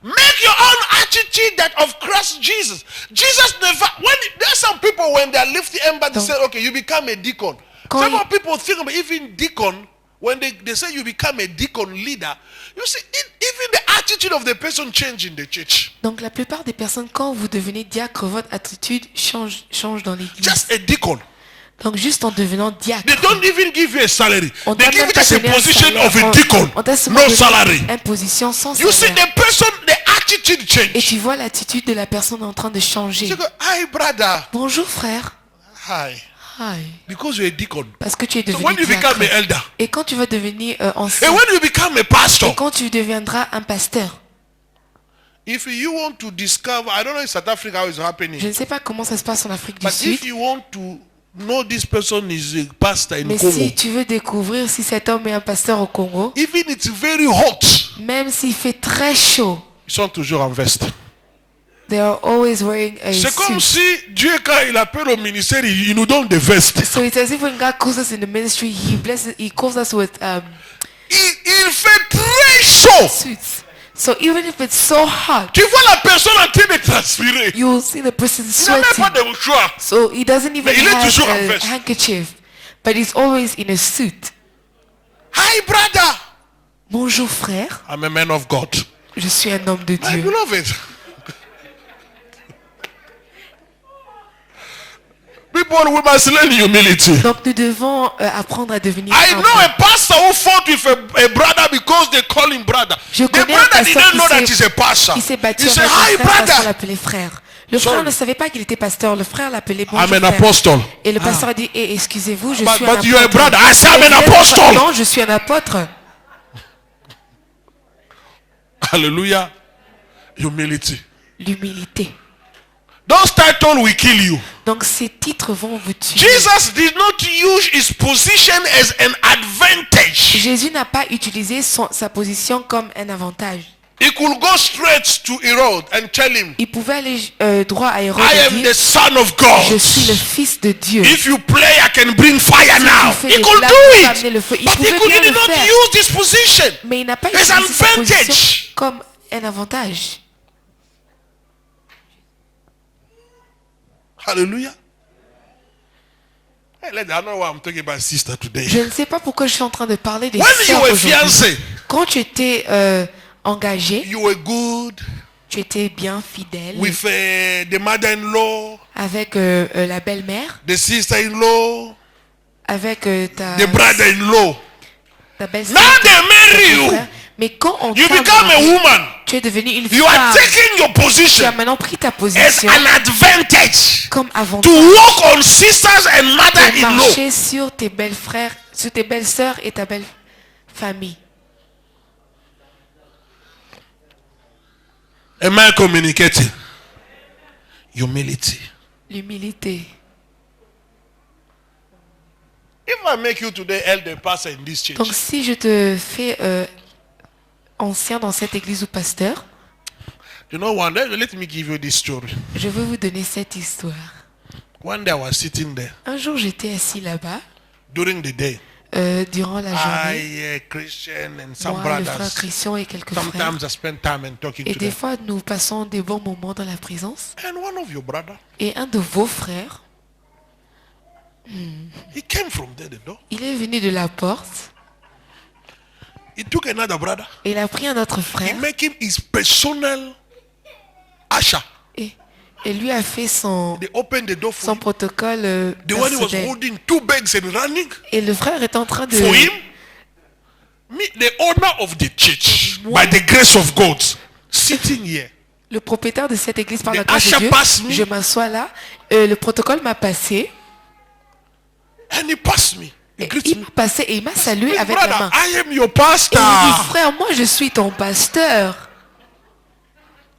Speaker 2: Make your own attitude that of Christ Jesus. Jesus never, when there's some people when they are lifting everybody
Speaker 1: Donc,
Speaker 2: say, okay, you become a deacon.
Speaker 1: quand
Speaker 2: Some
Speaker 1: il-
Speaker 2: people think about even deacon, when they say you become a deacon leader, you see, even the attitude of the person change in the church.
Speaker 1: Donc la plupart des personnes, quand vous devenez diacre, votre attitude change dans l'église.
Speaker 2: Just a deacon.
Speaker 1: Donc juste en devenant diacre,
Speaker 2: They don't even give you a salary.
Speaker 1: on
Speaker 2: They
Speaker 1: t'a
Speaker 2: give
Speaker 1: même
Speaker 2: it
Speaker 1: pas
Speaker 2: as a
Speaker 1: donné un
Speaker 2: position
Speaker 1: salaire,
Speaker 2: of a deacon.
Speaker 1: on t'a seulement
Speaker 2: No
Speaker 1: donné
Speaker 2: salary.
Speaker 1: une position sans
Speaker 2: You see,
Speaker 1: salaire.
Speaker 2: the person, the attitude
Speaker 1: Et
Speaker 2: change.
Speaker 1: tu vois l'attitude de la personne en train de changer.
Speaker 2: You go, hi brother.
Speaker 1: Bonjour frère.
Speaker 2: Hi.
Speaker 1: Hi.
Speaker 2: Because you're a deacon.
Speaker 1: Parce que tu es
Speaker 2: So
Speaker 1: devenu
Speaker 2: when you become
Speaker 1: diacre.
Speaker 2: an elder,
Speaker 1: Et quand tu vas devenir
Speaker 2: and
Speaker 1: ancien,
Speaker 2: when you become a pastor,
Speaker 1: et quand tu deviendras un pasteur,
Speaker 2: if you want to discover, I don't know in South Africa how it's happening,
Speaker 1: je ne sais pas comment ça se passe en Afrique du
Speaker 2: but
Speaker 1: Sud,
Speaker 2: if you want to know this person is a pastor in
Speaker 1: mais
Speaker 2: Congo,
Speaker 1: si tu veux découvrir si cet homme est un pasteur au Congo,
Speaker 2: even it's very hot,
Speaker 1: même s'il fait très chaud,
Speaker 2: ils sont toujours en veste.
Speaker 1: they are always wearing a
Speaker 2: C'est comme
Speaker 1: suit.
Speaker 2: si Dieu, quand il appelle au ministère, il nous donne des vestes.
Speaker 1: So it's as if when God calls us in the ministry, He calls us with
Speaker 2: Il fait très chaud.
Speaker 1: suits. So even if it's so hot,
Speaker 2: Tu vois la personne en train de transpirer.
Speaker 1: you will see the person
Speaker 2: Il n'a même pas
Speaker 1: sweating.
Speaker 2: de choix.
Speaker 1: So he doesn't even
Speaker 2: Mais il est
Speaker 1: have
Speaker 2: toujours en
Speaker 1: a
Speaker 2: veste.
Speaker 1: handkerchief, but he's always in a suit.
Speaker 2: Hi brother.
Speaker 1: Bonjour frère,
Speaker 2: I'm a man of God.
Speaker 1: je suis un homme de
Speaker 2: I
Speaker 1: Dieu.
Speaker 2: love it. People, we must learn humility.
Speaker 1: Donc nous devons apprendre à devenir
Speaker 2: I
Speaker 1: humble.
Speaker 2: know a pastor who fought with a brother because they call him brother.
Speaker 1: Je
Speaker 2: The
Speaker 1: connais un
Speaker 2: brother
Speaker 1: pasteur
Speaker 2: didn't know that
Speaker 1: qui
Speaker 2: he's a pastor.
Speaker 1: s'est battu
Speaker 2: He said,
Speaker 1: avec
Speaker 2: hi
Speaker 1: un frère parce qu'on
Speaker 2: brother.
Speaker 1: l'appelait frère. Le frère
Speaker 2: Sorry.
Speaker 1: ne savait pas qu'il était pasteur. Le frère l'appelait
Speaker 2: I'm
Speaker 1: bonjour
Speaker 2: an
Speaker 1: frère.
Speaker 2: apostle.
Speaker 1: Et le pasteur a dit, excusez-vous, je suis un
Speaker 2: But
Speaker 1: apôtre.
Speaker 2: you are a brother. I say I'm
Speaker 1: Et
Speaker 2: an
Speaker 1: vous êtes-
Speaker 2: apostle.
Speaker 1: Non, je suis un apôtre.
Speaker 2: Hallelujah. Humility.
Speaker 1: L'humilité.
Speaker 2: Those titles will kill you.
Speaker 1: Donc ces titres vont vous tuer.
Speaker 2: Jesus did not use his position as an advantage.
Speaker 1: Jésus n'a pas utilisé sa position comme un avantage.
Speaker 2: He could go straight to Herod and tell him,
Speaker 1: Il pouvait aller droit à Hérode
Speaker 2: I
Speaker 1: et
Speaker 2: am
Speaker 1: dire,
Speaker 2: the son of
Speaker 1: je suis le
Speaker 2: God.
Speaker 1: fils de Dieu.
Speaker 2: If you play, I can bring fire
Speaker 1: Si
Speaker 2: now.
Speaker 1: tu fais
Speaker 2: He
Speaker 1: des
Speaker 2: could
Speaker 1: blagues,
Speaker 2: do
Speaker 1: tu peux amener le
Speaker 2: it.
Speaker 1: feu. Il
Speaker 2: But he
Speaker 1: pouvait bien
Speaker 2: did
Speaker 1: le
Speaker 2: not
Speaker 1: faire.
Speaker 2: use this position
Speaker 1: Mais il n'a pas
Speaker 2: as
Speaker 1: utilisé sa position
Speaker 2: advantage.
Speaker 1: comme un avantage.
Speaker 2: Hallelujah. Hey, I don't know why I'm talking about sister today.
Speaker 1: Je ne sais pas pourquoi je suis en train de parler des
Speaker 2: When you
Speaker 1: sœurs
Speaker 2: were
Speaker 1: aujourd'hui.
Speaker 2: fiancé,
Speaker 1: Quand tu étais engagé,
Speaker 2: you were good
Speaker 1: tu étais bien fidèle
Speaker 2: with the mother-in-law,
Speaker 1: avec la belle-mère,
Speaker 2: the sister-in-law,
Speaker 1: avec
Speaker 2: the brother-in-law.
Speaker 1: ta belle-sœur.
Speaker 2: Now they marry
Speaker 1: ton
Speaker 2: you.
Speaker 1: frère. Mais quand on
Speaker 2: You
Speaker 1: t'a
Speaker 2: become a
Speaker 1: marié,
Speaker 2: woman.
Speaker 1: tu es devenu une
Speaker 2: You are
Speaker 1: femme.
Speaker 2: taking your
Speaker 1: Tu
Speaker 2: position
Speaker 1: as maintenant pris ta
Speaker 2: as
Speaker 1: position
Speaker 2: an advantage
Speaker 1: comme
Speaker 2: to
Speaker 1: avantage
Speaker 2: walk on sisters and
Speaker 1: pour
Speaker 2: mother-in-law.
Speaker 1: marcher sur tes belles frères, sur tes belles sœurs et ta belle famille.
Speaker 2: Am I communicating? Humility.
Speaker 1: L'humilité.
Speaker 2: If I make you today elder pastor in this church,
Speaker 1: Donc si je te fais ancien dans cette église ou pasteur,
Speaker 2: you know, one day, let me give you this story.
Speaker 1: je veux vous donner cette histoire.
Speaker 2: One day I was sitting there
Speaker 1: Un jour j'étais assis là-bas
Speaker 2: during the day.
Speaker 1: durant la journée.
Speaker 2: I, Christian, and some
Speaker 1: Moi, le frère
Speaker 2: brothers.
Speaker 1: Christian et quelques frères.
Speaker 2: Sometimes I spend time and talking
Speaker 1: Et
Speaker 2: to
Speaker 1: des
Speaker 2: them.
Speaker 1: fois nous passons des bons moments dans la présence.
Speaker 2: And one of your brother,
Speaker 1: Et un de vos frères,
Speaker 2: he came from there, the door.
Speaker 1: il est venu de la porte
Speaker 2: He took another brother.
Speaker 1: et il a pris un autre
Speaker 2: He
Speaker 1: frère
Speaker 2: make him his personal usher.
Speaker 1: et lui a fait son
Speaker 2: They opened the door for
Speaker 1: son
Speaker 2: him.
Speaker 1: protocole
Speaker 2: The one he was
Speaker 1: personnel.
Speaker 2: holding 2 bags and running
Speaker 1: Et le frère est en train de...
Speaker 2: for him. Me, the owner of the church,
Speaker 1: Moi-
Speaker 2: by the grace of God, sitting here.
Speaker 1: Le propriétaire de cette église par
Speaker 2: The
Speaker 1: la grâce de
Speaker 2: usher
Speaker 1: Dieu,
Speaker 2: passed me.
Speaker 1: je m'assois là, le protocole m'a passé,
Speaker 2: And he passed me. He
Speaker 1: et
Speaker 2: greeted
Speaker 1: il
Speaker 2: me.
Speaker 1: m'a passé et il m'a salué
Speaker 2: Hey,
Speaker 1: avec la
Speaker 2: brother,
Speaker 1: main.
Speaker 2: I am your
Speaker 1: Et
Speaker 2: pastor.
Speaker 1: il dit, frère, moi je suis ton pasteur.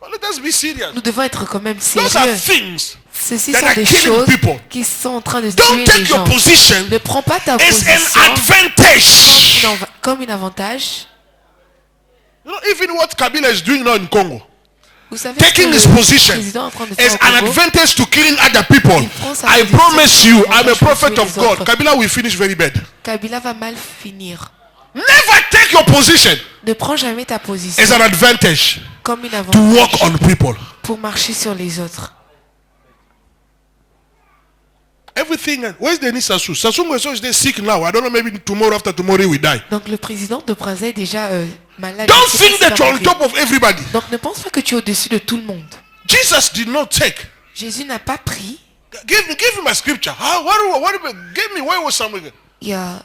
Speaker 2: Well, let us be serious.
Speaker 1: Nous devons être quand même
Speaker 2: Those are
Speaker 1: sérieux.
Speaker 2: things
Speaker 1: Ceci
Speaker 2: that
Speaker 1: sont
Speaker 2: are
Speaker 1: des
Speaker 2: killing
Speaker 1: choses
Speaker 2: people.
Speaker 1: qui sont en train de
Speaker 2: Don't
Speaker 1: tuer les
Speaker 2: take your
Speaker 1: gens.
Speaker 2: position
Speaker 1: Ne prends pas ta
Speaker 2: as
Speaker 1: position
Speaker 2: an advantage.
Speaker 1: comme une avantage.
Speaker 2: You know, even what Kabila is doing now in Congo,
Speaker 1: Vous savez ce que
Speaker 2: taking his
Speaker 1: le
Speaker 2: position
Speaker 1: président est en train de
Speaker 2: as
Speaker 1: faire au
Speaker 2: an
Speaker 1: Congo?
Speaker 2: advantage to killing other people.
Speaker 1: Il prend sa
Speaker 2: I
Speaker 1: position
Speaker 2: promise
Speaker 1: comme
Speaker 2: you,
Speaker 1: avantage
Speaker 2: I'm a
Speaker 1: pour
Speaker 2: prophet
Speaker 1: tuer
Speaker 2: of
Speaker 1: les
Speaker 2: God.
Speaker 1: autres.
Speaker 2: Kabila will finish very bad.
Speaker 1: Kabila va mal finir.
Speaker 2: Never take your position
Speaker 1: Ne prends jamais ta position
Speaker 2: as an advantage
Speaker 1: comme une
Speaker 2: to
Speaker 1: avantage
Speaker 2: walk on people.
Speaker 1: pour marcher sur les autres.
Speaker 2: Everything. Where's the Sassou? Sassou Nguesso is there sick now. I don't know, maybe tomorrow, after tomorrow, he will die.
Speaker 1: Donc le président de Brazza est déjà malade.
Speaker 2: Don't
Speaker 1: Je sais
Speaker 2: think
Speaker 1: pas
Speaker 2: that
Speaker 1: s'il
Speaker 2: you're
Speaker 1: va
Speaker 2: on top of everybody.
Speaker 1: mourir. Donc ne pense pas que tu es au-dessus de tout le monde.
Speaker 2: Jesus did not take.
Speaker 1: Jésus n'a pas pris.
Speaker 2: Give me my scripture. Give me where was somewhere.
Speaker 1: Il y a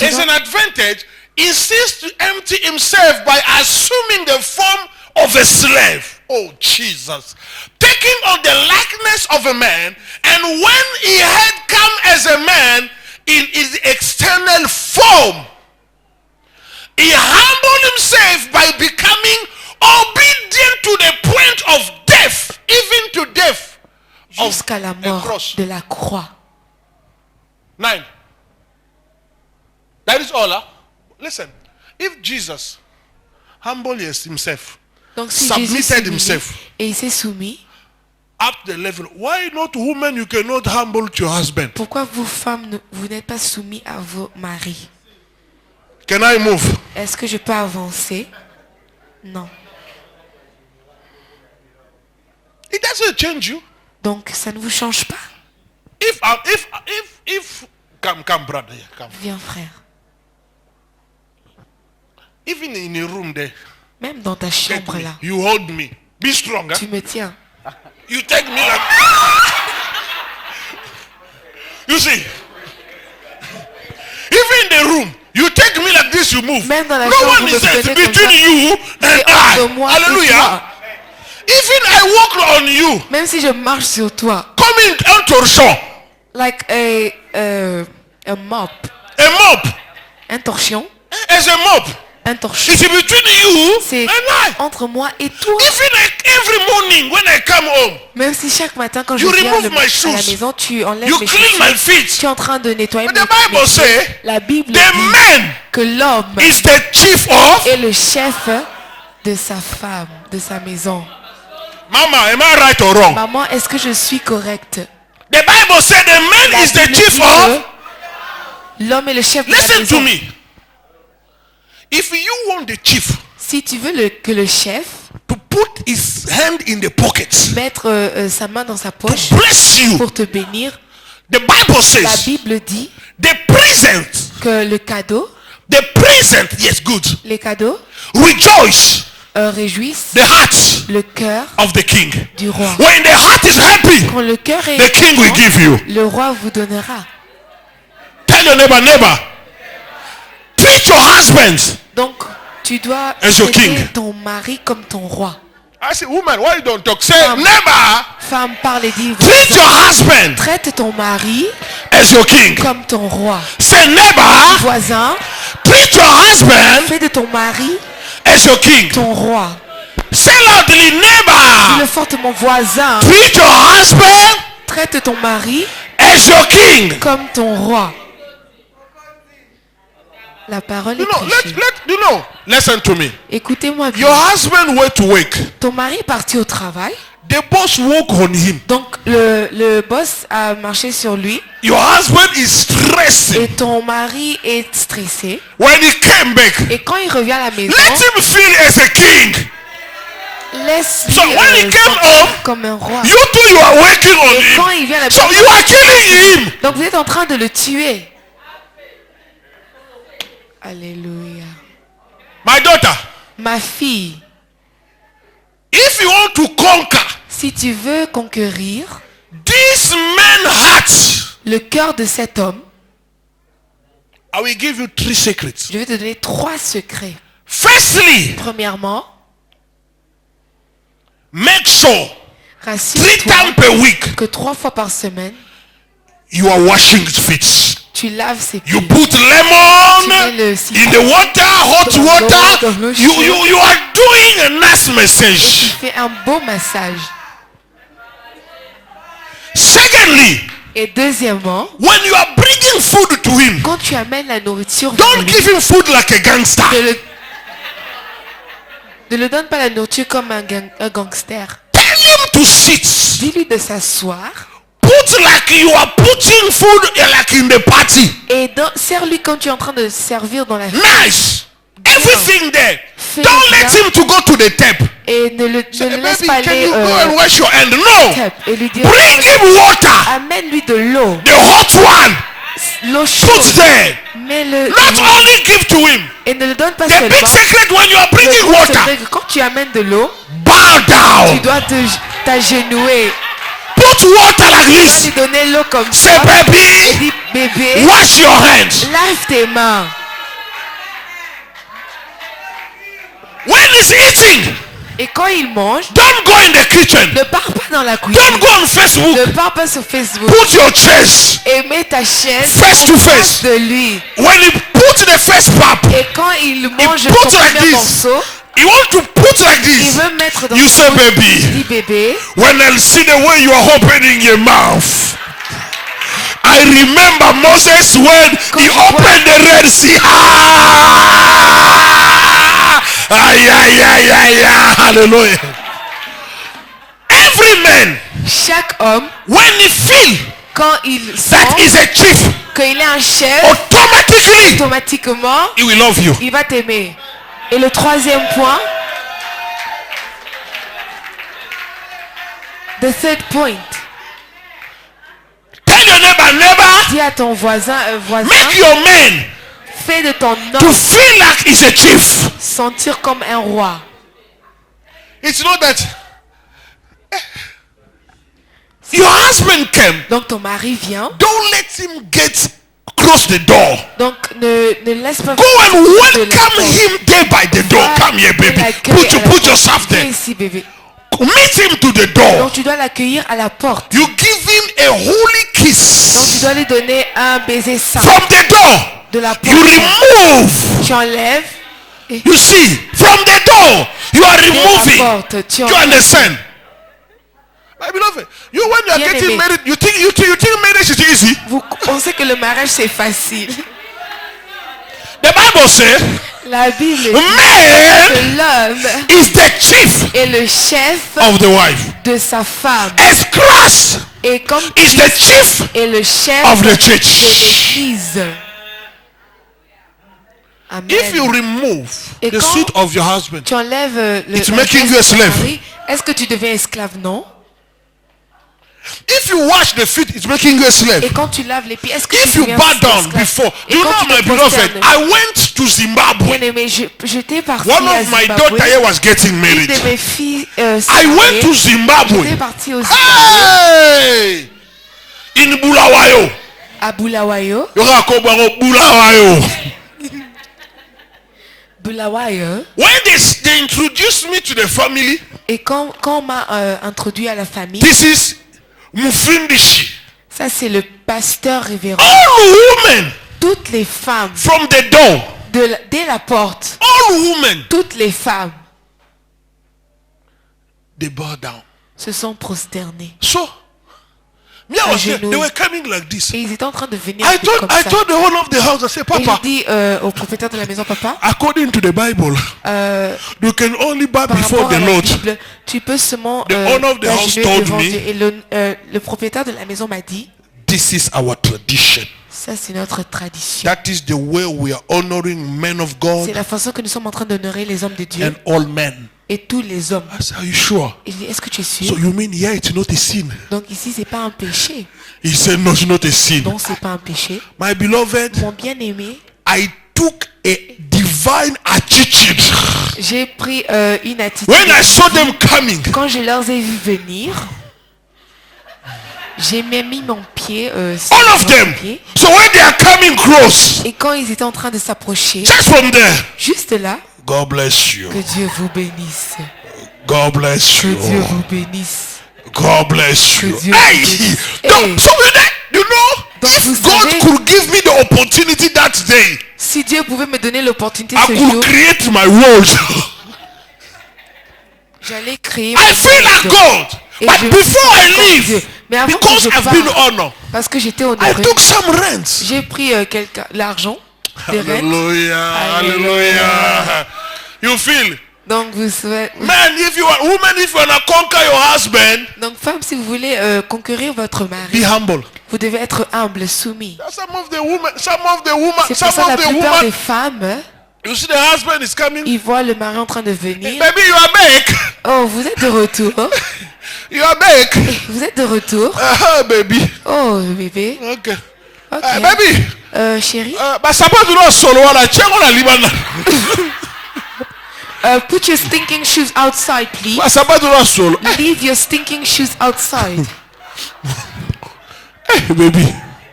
Speaker 2: As an advantage, insists to empty himself by assuming the form of a slave. Oh, Jesus. Taking on the likeness of a man, and when he had come as a man in his external form, he humbled himself by becoming obedient to the point of death, even to death.
Speaker 1: jusqu'à la mort
Speaker 2: cross.
Speaker 1: de la croix.
Speaker 2: 9. That is all. Huh? Listen, if Jesus humbled himself,
Speaker 1: Donc si Jésus
Speaker 2: submitted
Speaker 1: s'est humilié
Speaker 2: himself
Speaker 1: et il s'est soumis,
Speaker 2: up the level, why not woman you cannot humble your husband?
Speaker 1: pourquoi vous femmes, vous n'êtes pas soumis à vos maris?
Speaker 2: Can I move?
Speaker 1: Est-ce que je peux avancer? Non.
Speaker 2: It doesn't change you.
Speaker 1: Donc ça ne vous change pas.
Speaker 2: If come brother, here, come.
Speaker 1: Viens frère.
Speaker 2: Even in a room there,
Speaker 1: Même dans ta
Speaker 2: take
Speaker 1: chambre
Speaker 2: me.
Speaker 1: là,
Speaker 2: You hold me. Be strong. Huh?
Speaker 1: tu me tiens.
Speaker 2: You take me like. You see, even in the room, you take me like this. You move.
Speaker 1: Même dans la
Speaker 2: No
Speaker 1: chambre,
Speaker 2: one
Speaker 1: vous
Speaker 2: is
Speaker 1: me
Speaker 2: there
Speaker 1: prenez comme
Speaker 2: between
Speaker 1: ça.
Speaker 2: you and
Speaker 1: C'est entre
Speaker 2: I.
Speaker 1: moi et
Speaker 2: Hallelujah.
Speaker 1: toi.
Speaker 2: Even I walk on you.
Speaker 1: Même si je marche sur toi,
Speaker 2: Comme un torchon.
Speaker 1: like a mop,
Speaker 2: A mop.
Speaker 1: un torchon,
Speaker 2: As a mop.
Speaker 1: un torchon.
Speaker 2: It's between you
Speaker 1: C'est
Speaker 2: and I.
Speaker 1: entre moi et toi.
Speaker 2: Even every morning when I come home,
Speaker 1: Même si chaque matin quand je
Speaker 2: You
Speaker 1: viens
Speaker 2: remove my
Speaker 1: à la
Speaker 2: shoes.
Speaker 1: maison, tu enlèves
Speaker 2: you
Speaker 1: mes
Speaker 2: clean
Speaker 1: chaussures.
Speaker 2: my feet.
Speaker 1: Tu es en train de nettoyer
Speaker 2: But
Speaker 1: mes
Speaker 2: the Bible
Speaker 1: mes pieds.
Speaker 2: say
Speaker 1: La Bible
Speaker 2: the
Speaker 1: dit
Speaker 2: man
Speaker 1: que l'homme
Speaker 2: is the chief of.
Speaker 1: est le chef de sa femme, de sa maison.
Speaker 2: Mama, am I right or wrong?
Speaker 1: Maman, est-ce que je suis correcte?
Speaker 2: The Bible said the man
Speaker 1: La
Speaker 2: is the
Speaker 1: Bible
Speaker 2: chief
Speaker 1: dit
Speaker 2: of.
Speaker 1: que l'homme est le chef de la
Speaker 2: Listen to
Speaker 1: maison.
Speaker 2: me. If you want the chief
Speaker 1: Si tu veux que le chef
Speaker 2: to put his hand in the pocket
Speaker 1: mettre sa main dans sa
Speaker 2: to
Speaker 1: poche
Speaker 2: bless you,
Speaker 1: pour te bénir,
Speaker 2: the Bible
Speaker 1: la
Speaker 2: says
Speaker 1: Bible dit
Speaker 2: the present,
Speaker 1: que le cadeau,
Speaker 2: yes, good,
Speaker 1: les cadeaux
Speaker 2: rejoice
Speaker 1: réjouissent
Speaker 2: the heart
Speaker 1: le cœur
Speaker 2: of the king.
Speaker 1: du roi.
Speaker 2: When the heart is happy,
Speaker 1: Quand le cœur est
Speaker 2: the king will
Speaker 1: content,
Speaker 2: give you.
Speaker 1: le roi vous donnera.
Speaker 2: Tell your neighbor, treat your husband.
Speaker 1: Donc, tu dois
Speaker 2: As your
Speaker 1: traiter
Speaker 2: king.
Speaker 1: ton mari comme ton roi.
Speaker 2: I say, woman, why you don't talk? Say,
Speaker 1: Femme.
Speaker 2: neighbor,
Speaker 1: Femme, parle et dis,
Speaker 2: treat your husband
Speaker 1: traite ton mari
Speaker 2: as your king.
Speaker 1: comme ton roi.
Speaker 2: Say, neighbor,
Speaker 1: Voisin,
Speaker 2: treat your husband
Speaker 1: fais de ton mari
Speaker 2: as your king.
Speaker 1: ton roi.
Speaker 2: Say loudly, neighbor,
Speaker 1: Dis-le fortement, voisin,
Speaker 2: treat your husband
Speaker 1: traite ton mari
Speaker 2: as your king.
Speaker 1: comme ton roi. La parole est prêchée.
Speaker 2: Listen to me.
Speaker 1: Écoutez-moi
Speaker 2: Your
Speaker 1: bien.
Speaker 2: husband went to work.
Speaker 1: Ton mari est parti au travail.
Speaker 2: The boss woke on him.
Speaker 1: Donc, le boss a marché sur lui.
Speaker 2: Your husband is stressing.
Speaker 1: Et ton mari est stressé.
Speaker 2: When he came back,
Speaker 1: Et quand il revient à la maison,
Speaker 2: let him feel as a king.
Speaker 1: laisse-lui
Speaker 2: So when he came home,
Speaker 1: comme un roi.
Speaker 2: You too, you are working on
Speaker 1: Et quand
Speaker 2: him.
Speaker 1: il vient à la
Speaker 2: So
Speaker 1: maison,
Speaker 2: you are killing him.
Speaker 1: donc vous êtes en train de le tuer. Alléluia.
Speaker 2: My daughter,
Speaker 1: Ma fille,
Speaker 2: if you want to conquer
Speaker 1: si tu veux conquérir
Speaker 2: this man's heart,
Speaker 1: le cœur de cet homme,
Speaker 2: I will give you 3 secrets.
Speaker 1: je vais te donner 3 secrets.
Speaker 2: Firstly,
Speaker 1: Premièrement,
Speaker 2: make sure 3
Speaker 1: rassure-toi
Speaker 2: times per week
Speaker 1: que 3 fois par semaine,
Speaker 2: you are washing his feet.
Speaker 1: tu laves ses
Speaker 2: You
Speaker 1: pieds.
Speaker 2: put lemon
Speaker 1: Tu mets le citron
Speaker 2: in the water, hot
Speaker 1: dans l'eau,
Speaker 2: water.
Speaker 1: dans l'eau
Speaker 2: You
Speaker 1: chaude.
Speaker 2: are doing a nice
Speaker 1: Et tu
Speaker 2: massage.
Speaker 1: fais un beau massage.
Speaker 2: Secondly,
Speaker 1: Et deuxièmement,
Speaker 2: when you are bringing food to him,
Speaker 1: quand tu amènes la nourriture vers
Speaker 2: don't
Speaker 1: lui,
Speaker 2: give him food like a gangster.
Speaker 1: ne le donne pas la nourriture comme un gangster.
Speaker 2: Tell him to sit.
Speaker 1: Dis-lui de s'asseoir
Speaker 2: Put like you are putting food like in the party.
Speaker 1: et sers-lui comme tu es en train de servir dans la fête.
Speaker 2: Nice. Everything there.
Speaker 1: Fais
Speaker 2: Don't
Speaker 1: bien.
Speaker 2: let him to go to the tap.
Speaker 1: Et ne le laisse
Speaker 2: Baby,
Speaker 1: pas
Speaker 2: can
Speaker 1: aller
Speaker 2: you go and wash your hand? No.
Speaker 1: tap et lui dire
Speaker 2: Bring him water.
Speaker 1: amène-lui de l'eau,
Speaker 2: The hot one.
Speaker 1: l'eau
Speaker 2: Put
Speaker 1: chaude,
Speaker 2: there.
Speaker 1: mets-le
Speaker 2: Not only give to him.
Speaker 1: et ne le donne pas
Speaker 2: The
Speaker 1: seulement.
Speaker 2: big secret when you are
Speaker 1: Le
Speaker 2: bringing
Speaker 1: gros
Speaker 2: water,
Speaker 1: secret que quand tu amènes de l'eau,
Speaker 2: bow
Speaker 1: tu
Speaker 2: down.
Speaker 1: dois t'agenouer,
Speaker 2: Put water like
Speaker 1: lui
Speaker 2: this.
Speaker 1: donner l'eau comme
Speaker 2: Say,
Speaker 1: ça. Et
Speaker 2: baby,
Speaker 1: dis bébé,
Speaker 2: wash your hands.
Speaker 1: lave tes mains.
Speaker 2: When he's eating,
Speaker 1: Et quand il mange,
Speaker 2: don't go in the kitchen.
Speaker 1: ne pars pas dans la
Speaker 2: Don't
Speaker 1: cuisine,
Speaker 2: go on Facebook.
Speaker 1: ne pars pas sur Facebook.
Speaker 2: Put your chest
Speaker 1: Et mets ta chaise
Speaker 2: face
Speaker 1: en
Speaker 2: to
Speaker 1: face
Speaker 2: face.
Speaker 1: de lui.
Speaker 2: When he put the first pap,
Speaker 1: Et quand il mange
Speaker 2: put
Speaker 1: son
Speaker 2: like
Speaker 1: premier
Speaker 2: this.
Speaker 1: morceau,
Speaker 2: you want to put like
Speaker 1: il
Speaker 2: this.
Speaker 1: veut mettre dans
Speaker 2: You
Speaker 1: son
Speaker 2: say,
Speaker 1: bouche.
Speaker 2: baby,
Speaker 1: Dis bébé,
Speaker 2: when I see the way you are opening your mouth, I remember Moses when he opened the Red Sea. Hallelujah. Every man,
Speaker 1: chaque homme,
Speaker 2: when he feel
Speaker 1: quand il
Speaker 2: that
Speaker 1: sent
Speaker 2: is a chief,
Speaker 1: qu'il est un chef,
Speaker 2: automatically
Speaker 1: automatiquement,
Speaker 2: he will love you.
Speaker 1: il va t'aimer. Et le troisième point, the third point,
Speaker 2: Tell your neighbor,
Speaker 1: dis à ton voisin,
Speaker 2: make your man
Speaker 1: fais de ton
Speaker 2: to
Speaker 1: homme
Speaker 2: feel like he's a chief.
Speaker 1: sentir comme un roi.
Speaker 2: It's not that your husband came.
Speaker 1: Donc ton mari vient,
Speaker 2: Don't let him get close the door.
Speaker 1: donc ne laisse pas
Speaker 2: Go and
Speaker 1: de la
Speaker 2: welcome
Speaker 1: porte.
Speaker 2: him there by the door.
Speaker 1: Va
Speaker 2: Come here, baby.
Speaker 1: l'accueil à la
Speaker 2: Put
Speaker 1: porte.
Speaker 2: yourself
Speaker 1: Viens
Speaker 2: there.
Speaker 1: ici, bébé.
Speaker 2: meet him to the door.
Speaker 1: Donc tu dois l'accueillir à la porte.
Speaker 2: You give him a holy
Speaker 1: Donc tu
Speaker 2: kiss.
Speaker 1: dois lui donner un baiser saint
Speaker 2: From the door,
Speaker 1: de la
Speaker 2: you
Speaker 1: porte.
Speaker 2: remove.
Speaker 1: Tu enlèves et
Speaker 2: You see, from the door, you are
Speaker 1: de la
Speaker 2: removing.
Speaker 1: porte. Tu
Speaker 2: Do you
Speaker 1: enlèves.
Speaker 2: understand? My beloved, you when you are
Speaker 1: Bien
Speaker 2: getting
Speaker 1: aimé.
Speaker 2: married, you think marriage is easy.
Speaker 1: Vous pensez que le mariage c'est facile.
Speaker 2: The Bible says,
Speaker 1: La Bible dit
Speaker 2: man
Speaker 1: que l'homme
Speaker 2: is the chief
Speaker 1: est le chef
Speaker 2: of the wife.
Speaker 1: de sa femme.
Speaker 2: As Christ
Speaker 1: Et comme
Speaker 2: is the chief
Speaker 1: est le chef
Speaker 2: of the
Speaker 1: de
Speaker 2: church.
Speaker 1: l'église. Amen.
Speaker 2: If you remove
Speaker 1: Et
Speaker 2: the
Speaker 1: quand
Speaker 2: suit of your husband,
Speaker 1: tu enlèves le
Speaker 2: It's
Speaker 1: la
Speaker 2: making
Speaker 1: veste
Speaker 2: you a
Speaker 1: de ton
Speaker 2: slave.
Speaker 1: mari, est-ce que tu deviens esclave? Non.
Speaker 2: if you wash the feet, it's making you a slave.
Speaker 1: Et quand tu laves les pieds, est-ce que
Speaker 2: If
Speaker 1: tu
Speaker 2: you
Speaker 1: deviens
Speaker 2: bow down
Speaker 1: esclave?
Speaker 2: before,
Speaker 1: Et
Speaker 2: you
Speaker 1: quand
Speaker 2: know,
Speaker 1: tu
Speaker 2: my
Speaker 1: te
Speaker 2: beloved,
Speaker 1: prosternes,
Speaker 2: I went to Zimbabwe.
Speaker 1: bien aimé, j'étais parti
Speaker 2: One
Speaker 1: à
Speaker 2: of my
Speaker 1: Zimbabwe.
Speaker 2: daughter here was getting
Speaker 1: Une
Speaker 2: married.
Speaker 1: de mes filles
Speaker 2: I went to
Speaker 1: j'étais
Speaker 2: Zimbabwe.
Speaker 1: parti au Zimbabwe,
Speaker 2: Hey! In Bulawayo.
Speaker 1: à Bulawayo.
Speaker 2: Yorakobaro Bulawayo.
Speaker 1: Bulawayo.
Speaker 2: When they introduced me to the family,
Speaker 1: Et quand on m'a introduit à la famille,
Speaker 2: this is Mufindishi.
Speaker 1: ça c'est le pasteur révérend.
Speaker 2: All women
Speaker 1: Toutes les femmes,
Speaker 2: from the door.
Speaker 1: dès la porte,
Speaker 2: All women,
Speaker 1: toutes les femmes
Speaker 2: they bow down.
Speaker 1: se sont prosternées.
Speaker 2: So, me, I was there.
Speaker 1: genoux.
Speaker 2: They were coming like this.
Speaker 1: Et ils étaient en train de venir
Speaker 2: I
Speaker 1: comme ça.
Speaker 2: told the whole of the house, I said,
Speaker 1: Et je
Speaker 2: Papa,
Speaker 1: dis au propriétaire de la maison, papa,
Speaker 2: according to the Bible, you can only bow
Speaker 1: par
Speaker 2: before
Speaker 1: rapport à
Speaker 2: the
Speaker 1: la
Speaker 2: Lord.
Speaker 1: Bible, tu peux seulement
Speaker 2: The owner of the house
Speaker 1: t'agenouiller
Speaker 2: told
Speaker 1: devant
Speaker 2: me-
Speaker 1: Dieu. Et le propriétaire de la maison m'a dit,
Speaker 2: This is our tradition.
Speaker 1: ça c'est notre tradition.
Speaker 2: That is the way we are honoring men of
Speaker 1: C'est
Speaker 2: God
Speaker 1: la façon que nous sommes en train d'honorer les hommes de Dieu
Speaker 2: and all men.
Speaker 1: et tous les hommes.
Speaker 2: I said, are you sure?
Speaker 1: Et je dis, est-ce que tu es sûr?
Speaker 2: So you mean here it's not a sin?
Speaker 1: Donc ici, c'est pas un péché.
Speaker 2: He said, no, it's not a sin.
Speaker 1: Non, c'est pas un péché.
Speaker 2: My beloved,
Speaker 1: Mon bien-aimé,
Speaker 2: I took a divine attitude.
Speaker 1: j'ai pris une attitude.
Speaker 2: When I saw them coming,
Speaker 1: Quand je leur ai vu venir, j'ai même mis mon pied sur
Speaker 2: all of
Speaker 1: leur
Speaker 2: them.
Speaker 1: pied.
Speaker 2: So when they are coming close,
Speaker 1: Et quand ils étaient en train de s'approcher,
Speaker 2: just from there,
Speaker 1: juste là,
Speaker 2: God bless you.
Speaker 1: que Dieu vous bénisse.
Speaker 2: God bless
Speaker 1: Que
Speaker 2: you.
Speaker 1: Dieu vous bénisse.
Speaker 2: God bless you.
Speaker 1: Que Dieu
Speaker 2: Hey,
Speaker 1: vous bénisse.
Speaker 2: no,
Speaker 1: Hey.
Speaker 2: so you know,
Speaker 1: Donc,
Speaker 2: if
Speaker 1: vous
Speaker 2: God
Speaker 1: savez-
Speaker 2: could give me the opportunity that day,
Speaker 1: Si Dieu pouvait me donner l'opportunité
Speaker 2: I
Speaker 1: ce
Speaker 2: could
Speaker 1: jour,
Speaker 2: create my world.
Speaker 1: j'allais créer
Speaker 2: I feel like
Speaker 1: monde.
Speaker 2: God.
Speaker 1: Et
Speaker 2: But
Speaker 1: je me
Speaker 2: before
Speaker 1: sens
Speaker 2: I
Speaker 1: comme Dieu.
Speaker 2: leave,
Speaker 1: Mais avant que
Speaker 2: because
Speaker 1: je
Speaker 2: I've
Speaker 1: parte,
Speaker 2: been honored,
Speaker 1: parce que j'étais
Speaker 2: I
Speaker 1: honoré,
Speaker 2: took some rents.
Speaker 1: j'ai pris l'argent des rentes.
Speaker 2: Hallelujah,
Speaker 1: Hallelujah.
Speaker 2: hallelujah. You feel,
Speaker 1: Donc vous savez,
Speaker 2: man, if you are woman, if you wanna conquer your husband,
Speaker 1: donc femme, si vous voulez conquérir votre
Speaker 2: be
Speaker 1: mari,
Speaker 2: humble.
Speaker 1: vous devez être humble, soumis.
Speaker 2: Some of the women, some of the women,
Speaker 1: C'est
Speaker 2: some
Speaker 1: pour ça la
Speaker 2: of the
Speaker 1: plupart des
Speaker 2: women.
Speaker 1: femmes,
Speaker 2: You see, the husband is coming.
Speaker 1: ils voient le mari en train de venir.
Speaker 2: Baby, you are back.
Speaker 1: Oh, vous êtes de retour.
Speaker 2: You are back.
Speaker 1: Vous êtes de retour.
Speaker 2: Baby.
Speaker 1: Oh, bébé.
Speaker 2: Okay.
Speaker 1: Ok.
Speaker 2: Baby.
Speaker 1: Chérie,
Speaker 2: But suppose you don't solo wala check on a liban.
Speaker 1: put your stinking shoes outside, please.
Speaker 2: But suppose you don't solo.
Speaker 1: Leave your stinking shoes outside.
Speaker 2: Hey, baby.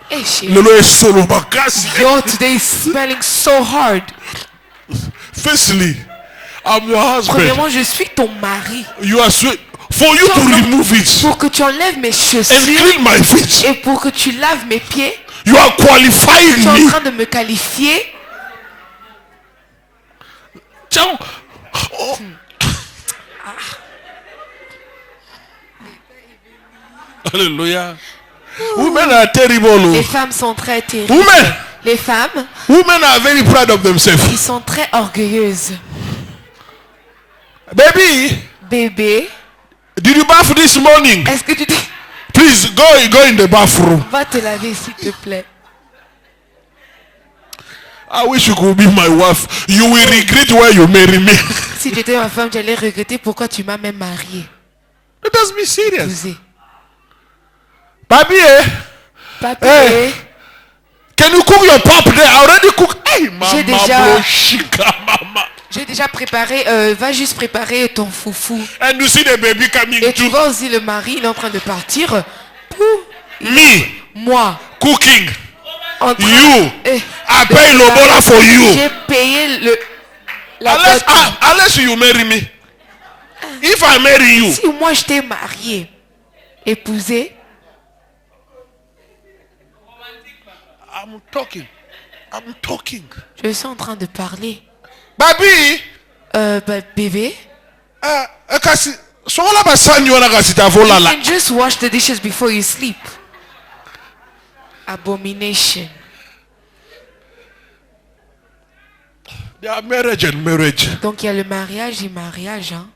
Speaker 1: Hey, chérie.
Speaker 2: Lolo is solo bakasi.
Speaker 1: Yo, today is smelling so hard.
Speaker 2: Firstly, I'm your husband.
Speaker 1: Premièrement, je suis ton mari.
Speaker 2: You are sweet. For you to remove it
Speaker 1: Pour que tu enlèves mes
Speaker 2: and
Speaker 1: chaussures
Speaker 2: clean my feet,
Speaker 1: et pour que tu laves mes pieds,
Speaker 2: you are
Speaker 1: tu es
Speaker 2: qualifying
Speaker 1: en
Speaker 2: me.
Speaker 1: train de me qualifier.
Speaker 2: Ciao. Oh. Hallelujah. Women are terrible.
Speaker 1: Les
Speaker 2: Oh.
Speaker 1: femmes sont très terribles.
Speaker 2: Women.
Speaker 1: Les femmes,
Speaker 2: Women are very proud of themselves.
Speaker 1: ils sont très orgueilleuses.
Speaker 2: Baby,
Speaker 1: Bébé,
Speaker 2: did you bath this morning?
Speaker 1: est-ce que tu te...
Speaker 2: Please go in the bathroom.
Speaker 1: Va te laver, s'il te plaît.
Speaker 2: I wish you could be my wife. You will regret why you marry me.
Speaker 1: Si tu étais ma femme, j'allais regretter pourquoi tu m'as même mariée.
Speaker 2: Let us be serious.
Speaker 1: Osé.
Speaker 2: Baby,
Speaker 1: Papi,
Speaker 2: Hey. can you cook your pap there? I already cook. Hey, mama,
Speaker 1: J'ai déjà-
Speaker 2: bro, shika, mama.
Speaker 1: j'ai déjà préparé, va juste préparer ton foufou.
Speaker 2: And you see the baby coming
Speaker 1: Et tu
Speaker 2: too.
Speaker 1: vois aussi le mari, il est en train de partir. Pou,
Speaker 2: Me
Speaker 1: moi,
Speaker 2: cooking.
Speaker 1: en train
Speaker 2: You.
Speaker 1: eh,
Speaker 2: I pay lobola for you.
Speaker 1: j'ai payé la
Speaker 2: Unless,
Speaker 1: boîte.
Speaker 2: unless you marry me. If if I marry you,
Speaker 1: Si moi je t'ai marié, épousé,
Speaker 2: I'm talking. I'm talking.
Speaker 1: je suis en train de parler.
Speaker 2: Baby,
Speaker 1: Bébé,
Speaker 2: kasi sola basani wana kasi tavola
Speaker 1: you
Speaker 2: la.
Speaker 1: can just wash the dishes before you sleep. Abomination.
Speaker 2: There are marriage and marriage.
Speaker 1: Donc il y a le mariage et mariage. Hein.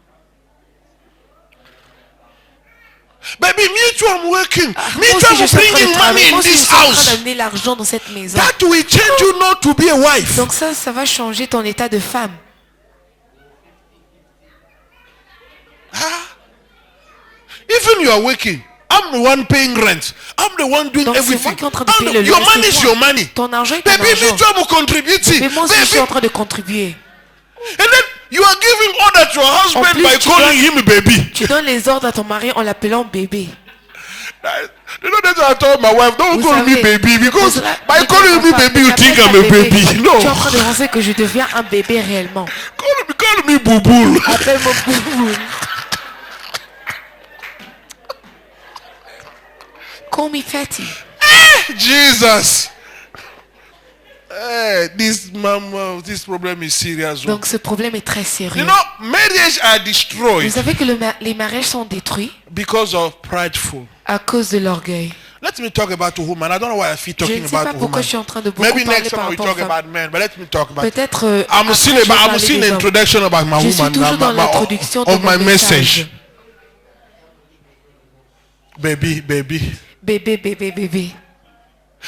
Speaker 2: Baby, me too, I'm working.
Speaker 1: Moi
Speaker 2: Me too,
Speaker 1: aussi, je
Speaker 2: I'm
Speaker 1: suis en train de
Speaker 2: bringing money
Speaker 1: travailler. Moi
Speaker 2: in
Speaker 1: aussi, je
Speaker 2: this
Speaker 1: suis en train
Speaker 2: house.
Speaker 1: d'amener l'argent dans cette maison.
Speaker 2: That will change you not to be a wife.
Speaker 1: Donc ça va changer ton état de femme.
Speaker 2: Even you are working, I'm the one paying rent. I'm the one doing
Speaker 1: Donc c'est moi
Speaker 2: everything.
Speaker 1: qui est en train de payer le
Speaker 2: Your
Speaker 1: loyer,
Speaker 2: money
Speaker 1: c'est
Speaker 2: is
Speaker 1: moi.
Speaker 2: your money.
Speaker 1: Ton argent est ton
Speaker 2: Baby, me
Speaker 1: argent.
Speaker 2: too, I'm contributing.
Speaker 1: Mais moi aussi, je suis
Speaker 2: Baby,
Speaker 1: en train de contribuer.
Speaker 2: and then you are giving order to your husband
Speaker 1: plus,
Speaker 2: by
Speaker 1: tu
Speaker 2: calling
Speaker 1: dois-
Speaker 2: him baby.
Speaker 1: Tu donnes les ordres à ton mari en l'appelant bébé.
Speaker 2: You know that I told my wife, don't
Speaker 1: Vous
Speaker 2: call me
Speaker 1: savez,
Speaker 2: baby because
Speaker 1: vous savez,
Speaker 2: by
Speaker 1: dites
Speaker 2: calling
Speaker 1: à
Speaker 2: me
Speaker 1: ma femme,
Speaker 2: baby, you
Speaker 1: ne
Speaker 2: think
Speaker 1: t'appelle
Speaker 2: I'm a
Speaker 1: pas
Speaker 2: baby.
Speaker 1: Tu es
Speaker 2: No,
Speaker 1: en train de penser que je deviens un bébé réellement.
Speaker 2: call me boo-boo.
Speaker 1: Appelle-moi Boubou. Call me Fatty.
Speaker 2: Jesus. Hey, this problem is serious.
Speaker 1: Donc ce problème est très
Speaker 2: You
Speaker 1: sérieux.
Speaker 2: know, marriages are destroyed
Speaker 1: Vous savez que les mariages sont détruits
Speaker 2: because of prideful.
Speaker 1: à cause de l'orgueil.
Speaker 2: Let me talk about a woman. I don't know why I feel
Speaker 1: Je
Speaker 2: talking
Speaker 1: ne sais pas
Speaker 2: about
Speaker 1: pourquoi
Speaker 2: woman.
Speaker 1: je suis en train de beaucoup
Speaker 2: Maybe
Speaker 1: parler
Speaker 2: next
Speaker 1: par
Speaker 2: time we
Speaker 1: rapport aux
Speaker 2: talk
Speaker 1: femmes.
Speaker 2: about men, but let me talk about.
Speaker 1: Peut-être
Speaker 2: I'm
Speaker 1: après,
Speaker 2: still
Speaker 1: je vais
Speaker 2: about. I'm
Speaker 1: parler
Speaker 2: still in
Speaker 1: des
Speaker 2: the
Speaker 1: hommes.
Speaker 2: introduction about my
Speaker 1: Je suis
Speaker 2: woman.
Speaker 1: toujours dans l'introduction de
Speaker 2: of
Speaker 1: mon
Speaker 2: my message.
Speaker 1: message.
Speaker 2: Baby.
Speaker 1: Bébé, bébé, bébé.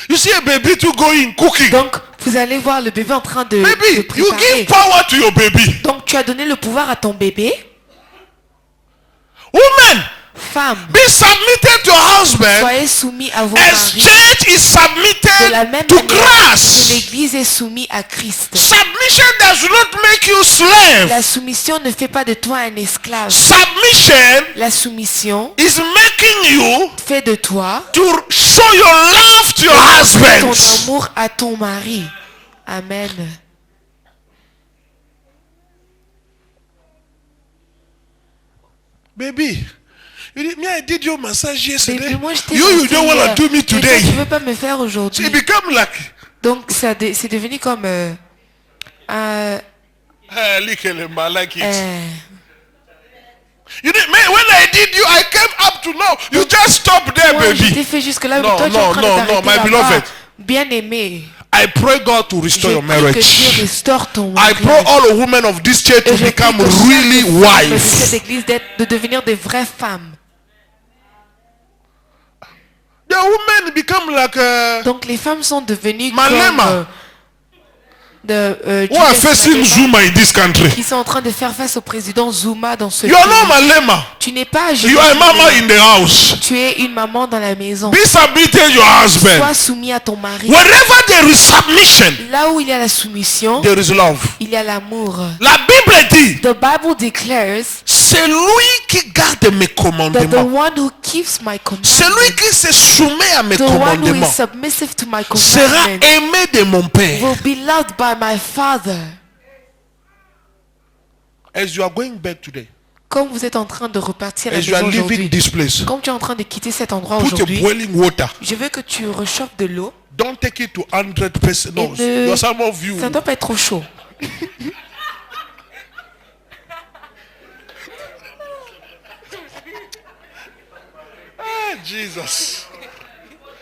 Speaker 2: You see a baby to go in cooking.
Speaker 1: Donc, vous allez voir le bébé en train de
Speaker 2: Baby, you
Speaker 1: préparer.
Speaker 2: give power to your baby.
Speaker 1: Donc, tu as donné le pouvoir à ton bébé.
Speaker 2: Woman,
Speaker 1: Femme,
Speaker 2: be submitted to your husband
Speaker 1: soyez soumis à vos
Speaker 2: as
Speaker 1: maris.
Speaker 2: church is
Speaker 1: De la même
Speaker 2: submitted to
Speaker 1: manière que
Speaker 2: Christ.
Speaker 1: l'Église est soumise à Christ.
Speaker 2: Submission does not make you slave.
Speaker 1: La soumission ne fait pas de toi un esclave.
Speaker 2: Submission
Speaker 1: La soumission
Speaker 2: is making you
Speaker 1: fait de toi
Speaker 2: to show your love to your
Speaker 1: ton
Speaker 2: husband.
Speaker 1: amour à ton mari. Amen.
Speaker 2: Baby, I did your massage yesterday.
Speaker 1: Bébé, moi je t'ai
Speaker 2: You
Speaker 1: massé
Speaker 2: don't want
Speaker 1: hier.
Speaker 2: to do me
Speaker 1: Et toi,
Speaker 2: today.
Speaker 1: tu veux pas me faire aujourd'hui.
Speaker 2: It become like
Speaker 1: Donc c'est devenu comme
Speaker 2: I like it.
Speaker 1: euh,
Speaker 2: You did, man, when I did you, I came up to now. You just stop there,
Speaker 1: moi, je t'ai
Speaker 2: baby.
Speaker 1: fait jusque là,
Speaker 2: No,
Speaker 1: mais toi tu es en train
Speaker 2: no,
Speaker 1: de
Speaker 2: no,
Speaker 1: t'arrêter
Speaker 2: my
Speaker 1: là-bas.
Speaker 2: beloved.
Speaker 1: Bien aimé.
Speaker 2: I pray God to
Speaker 1: Je
Speaker 2: restore your
Speaker 1: prie que
Speaker 2: marriage.
Speaker 1: Dieu restaure ton
Speaker 2: I
Speaker 1: mariage.
Speaker 2: pray all the women of this church
Speaker 1: Et
Speaker 2: to
Speaker 1: je prie
Speaker 2: become
Speaker 1: que chaque
Speaker 2: really
Speaker 1: femme de cette
Speaker 2: wives.
Speaker 1: église de devenir des vraies femmes.
Speaker 2: The women become like
Speaker 1: Donc les femmes sont devenues
Speaker 2: Malema.
Speaker 1: comme
Speaker 2: who are
Speaker 1: Julius
Speaker 2: facing
Speaker 1: Malema,
Speaker 2: Zuma in this country.
Speaker 1: qui sont en train de faire face au président Zuma dans ce
Speaker 2: You are
Speaker 1: pays.
Speaker 2: not Malema.
Speaker 1: Tu n'es pas
Speaker 2: You are a
Speaker 1: Julius
Speaker 2: mama
Speaker 1: Malema.
Speaker 2: in the house.
Speaker 1: Tu es une maman dans la maison.
Speaker 2: Be submitted your husband.
Speaker 1: Sois soumis à ton mari.
Speaker 2: Wherever there is submission,
Speaker 1: Là où il y a la soumission,
Speaker 2: there is love.
Speaker 1: il y a l'amour.
Speaker 2: La Bible dit,
Speaker 1: The Bible declares
Speaker 2: c'est lui qui garde mes
Speaker 1: that the
Speaker 2: commandements.
Speaker 1: one who keeps my
Speaker 2: Celui
Speaker 1: commandments,
Speaker 2: qui se soumet à mes
Speaker 1: the one who
Speaker 2: commandements
Speaker 1: is submissive to my
Speaker 2: sera
Speaker 1: commandments,
Speaker 2: aimé de mon Père.
Speaker 1: will be loved by my Father.
Speaker 2: As you are going back today,
Speaker 1: Comme vous êtes en train de repartir à la
Speaker 2: as you are
Speaker 1: maison
Speaker 2: leaving
Speaker 1: aujourd'hui,
Speaker 2: this place,
Speaker 1: comme tu es en train de quitter cet endroit
Speaker 2: put a
Speaker 1: aujourd'hui,
Speaker 2: boiling water.
Speaker 1: je veux que tu réchauffes de l'eau.
Speaker 2: Don't take it to 100%. No,
Speaker 1: Et ne-
Speaker 2: there are some of you.
Speaker 1: Ça ne doit pas être trop chaud.
Speaker 2: Jesus.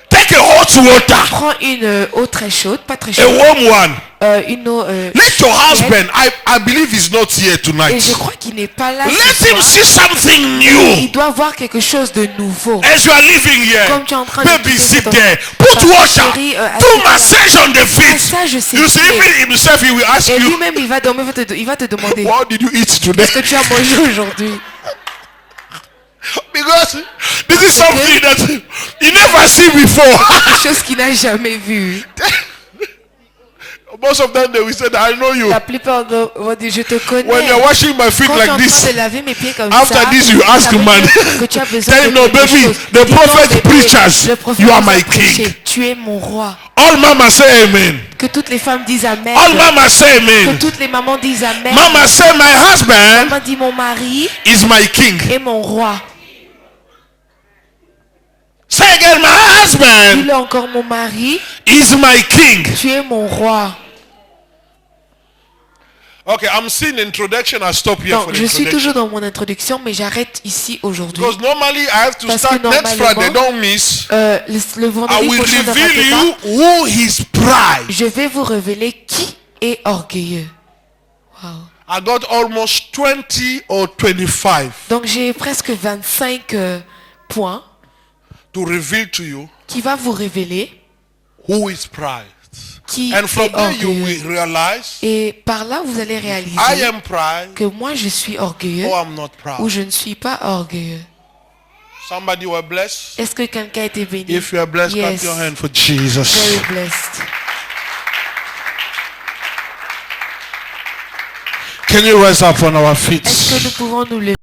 Speaker 2: Take a hot water,
Speaker 1: Prends une eau très chaude, pas très
Speaker 2: a
Speaker 1: chaude,
Speaker 2: warm one.
Speaker 1: une eau
Speaker 2: Let your husband, I believe he's not here
Speaker 1: et
Speaker 2: tonight.
Speaker 1: je crois qu'il n'est pas là
Speaker 2: Let
Speaker 1: ce
Speaker 2: him
Speaker 1: soir.
Speaker 2: see something
Speaker 1: Il
Speaker 2: new.
Speaker 1: doit voir quelque chose de nouveau.
Speaker 2: As you are living here,
Speaker 1: Comme tu es en train de
Speaker 2: baby,
Speaker 1: quitter
Speaker 2: sit
Speaker 1: cet
Speaker 2: there.
Speaker 1: endroit.
Speaker 2: Put
Speaker 1: Papa,
Speaker 2: water.
Speaker 1: chérie,
Speaker 2: Do
Speaker 1: assieds-toi là.
Speaker 2: massage on the feet.
Speaker 1: Massage ses
Speaker 2: You see,
Speaker 1: pieds.
Speaker 2: even himself, he will ask
Speaker 1: Et
Speaker 2: you,
Speaker 1: lui-même, il va dormir, il va te demander
Speaker 2: what did you eat today?
Speaker 1: ce que tu as mangé aujourd'hui.
Speaker 2: Because this is something that you never see before.
Speaker 1: Quelque chose qu'il n'a jamais vu.
Speaker 2: Most of them they will say that I know you.
Speaker 1: La plupart vont dire je te connais.
Speaker 2: When you're washing my feet
Speaker 1: Quand tu es
Speaker 2: like
Speaker 1: en train
Speaker 2: this,
Speaker 1: de laver mes pieds comme
Speaker 2: after
Speaker 1: ça,
Speaker 2: this you ask
Speaker 1: ça veut
Speaker 2: man.
Speaker 1: dire que tu as besoin
Speaker 2: Tell
Speaker 1: de
Speaker 2: him, no
Speaker 1: quelque
Speaker 2: baby,
Speaker 1: chose.
Speaker 2: the
Speaker 1: Dis non,
Speaker 2: prophet
Speaker 1: bébé,
Speaker 2: preachers,
Speaker 1: le prophète
Speaker 2: you are
Speaker 1: nous a
Speaker 2: my
Speaker 1: prêché,
Speaker 2: king.
Speaker 1: tu es mon roi.
Speaker 2: All mama say amen.
Speaker 1: Que toutes les femmes disent amen.
Speaker 2: All mama say
Speaker 1: Que
Speaker 2: amen.
Speaker 1: toutes les mamans disent amen.
Speaker 2: Mama say my husband
Speaker 1: Maman dit mon mari
Speaker 2: is my king.
Speaker 1: est mon roi.
Speaker 2: Say again, my husband
Speaker 1: Dis-le encore, mon mari,
Speaker 2: is my king.
Speaker 1: tu es mon roi.
Speaker 2: Okay, I'm seeing introduction. I'll stop here for
Speaker 1: Donc,
Speaker 2: the
Speaker 1: je suis toujours
Speaker 2: introduction.
Speaker 1: dans mon introduction, mais j'arrête ici aujourd'hui.
Speaker 2: Because normally I have to
Speaker 1: Parce
Speaker 2: start
Speaker 1: que
Speaker 2: next
Speaker 1: normalement,
Speaker 2: Friday. Don't miss.
Speaker 1: Le
Speaker 2: I
Speaker 1: vendredi
Speaker 2: will
Speaker 1: prochain, ne
Speaker 2: reveal
Speaker 1: ratez
Speaker 2: you
Speaker 1: pas.
Speaker 2: who is pride.
Speaker 1: Je vais vous révéler qui est orgueilleux. Wow.
Speaker 2: I got almost 20 or 25
Speaker 1: Donc, j'ai presque 25 points
Speaker 2: to reveal to you
Speaker 1: qui va vous révéler
Speaker 2: who is pride.
Speaker 1: qui
Speaker 2: And from
Speaker 1: est
Speaker 2: there you
Speaker 1: orgueilleux.
Speaker 2: will realize
Speaker 1: Et par là, vous allez réaliser
Speaker 2: I am pride
Speaker 1: que moi, je suis orgueilleux
Speaker 2: or I'm not
Speaker 1: ou
Speaker 2: proud.
Speaker 1: je ne suis pas orgueilleux.
Speaker 2: Somebody were blessed.
Speaker 1: Est-ce que quelqu'un a été béni?
Speaker 2: If you are blessed,
Speaker 1: Yes.
Speaker 2: clap your hand for Jesus.
Speaker 1: Very blessed.
Speaker 2: Can you rise up on our feet?
Speaker 1: Est-ce que nous pouvons nous lever?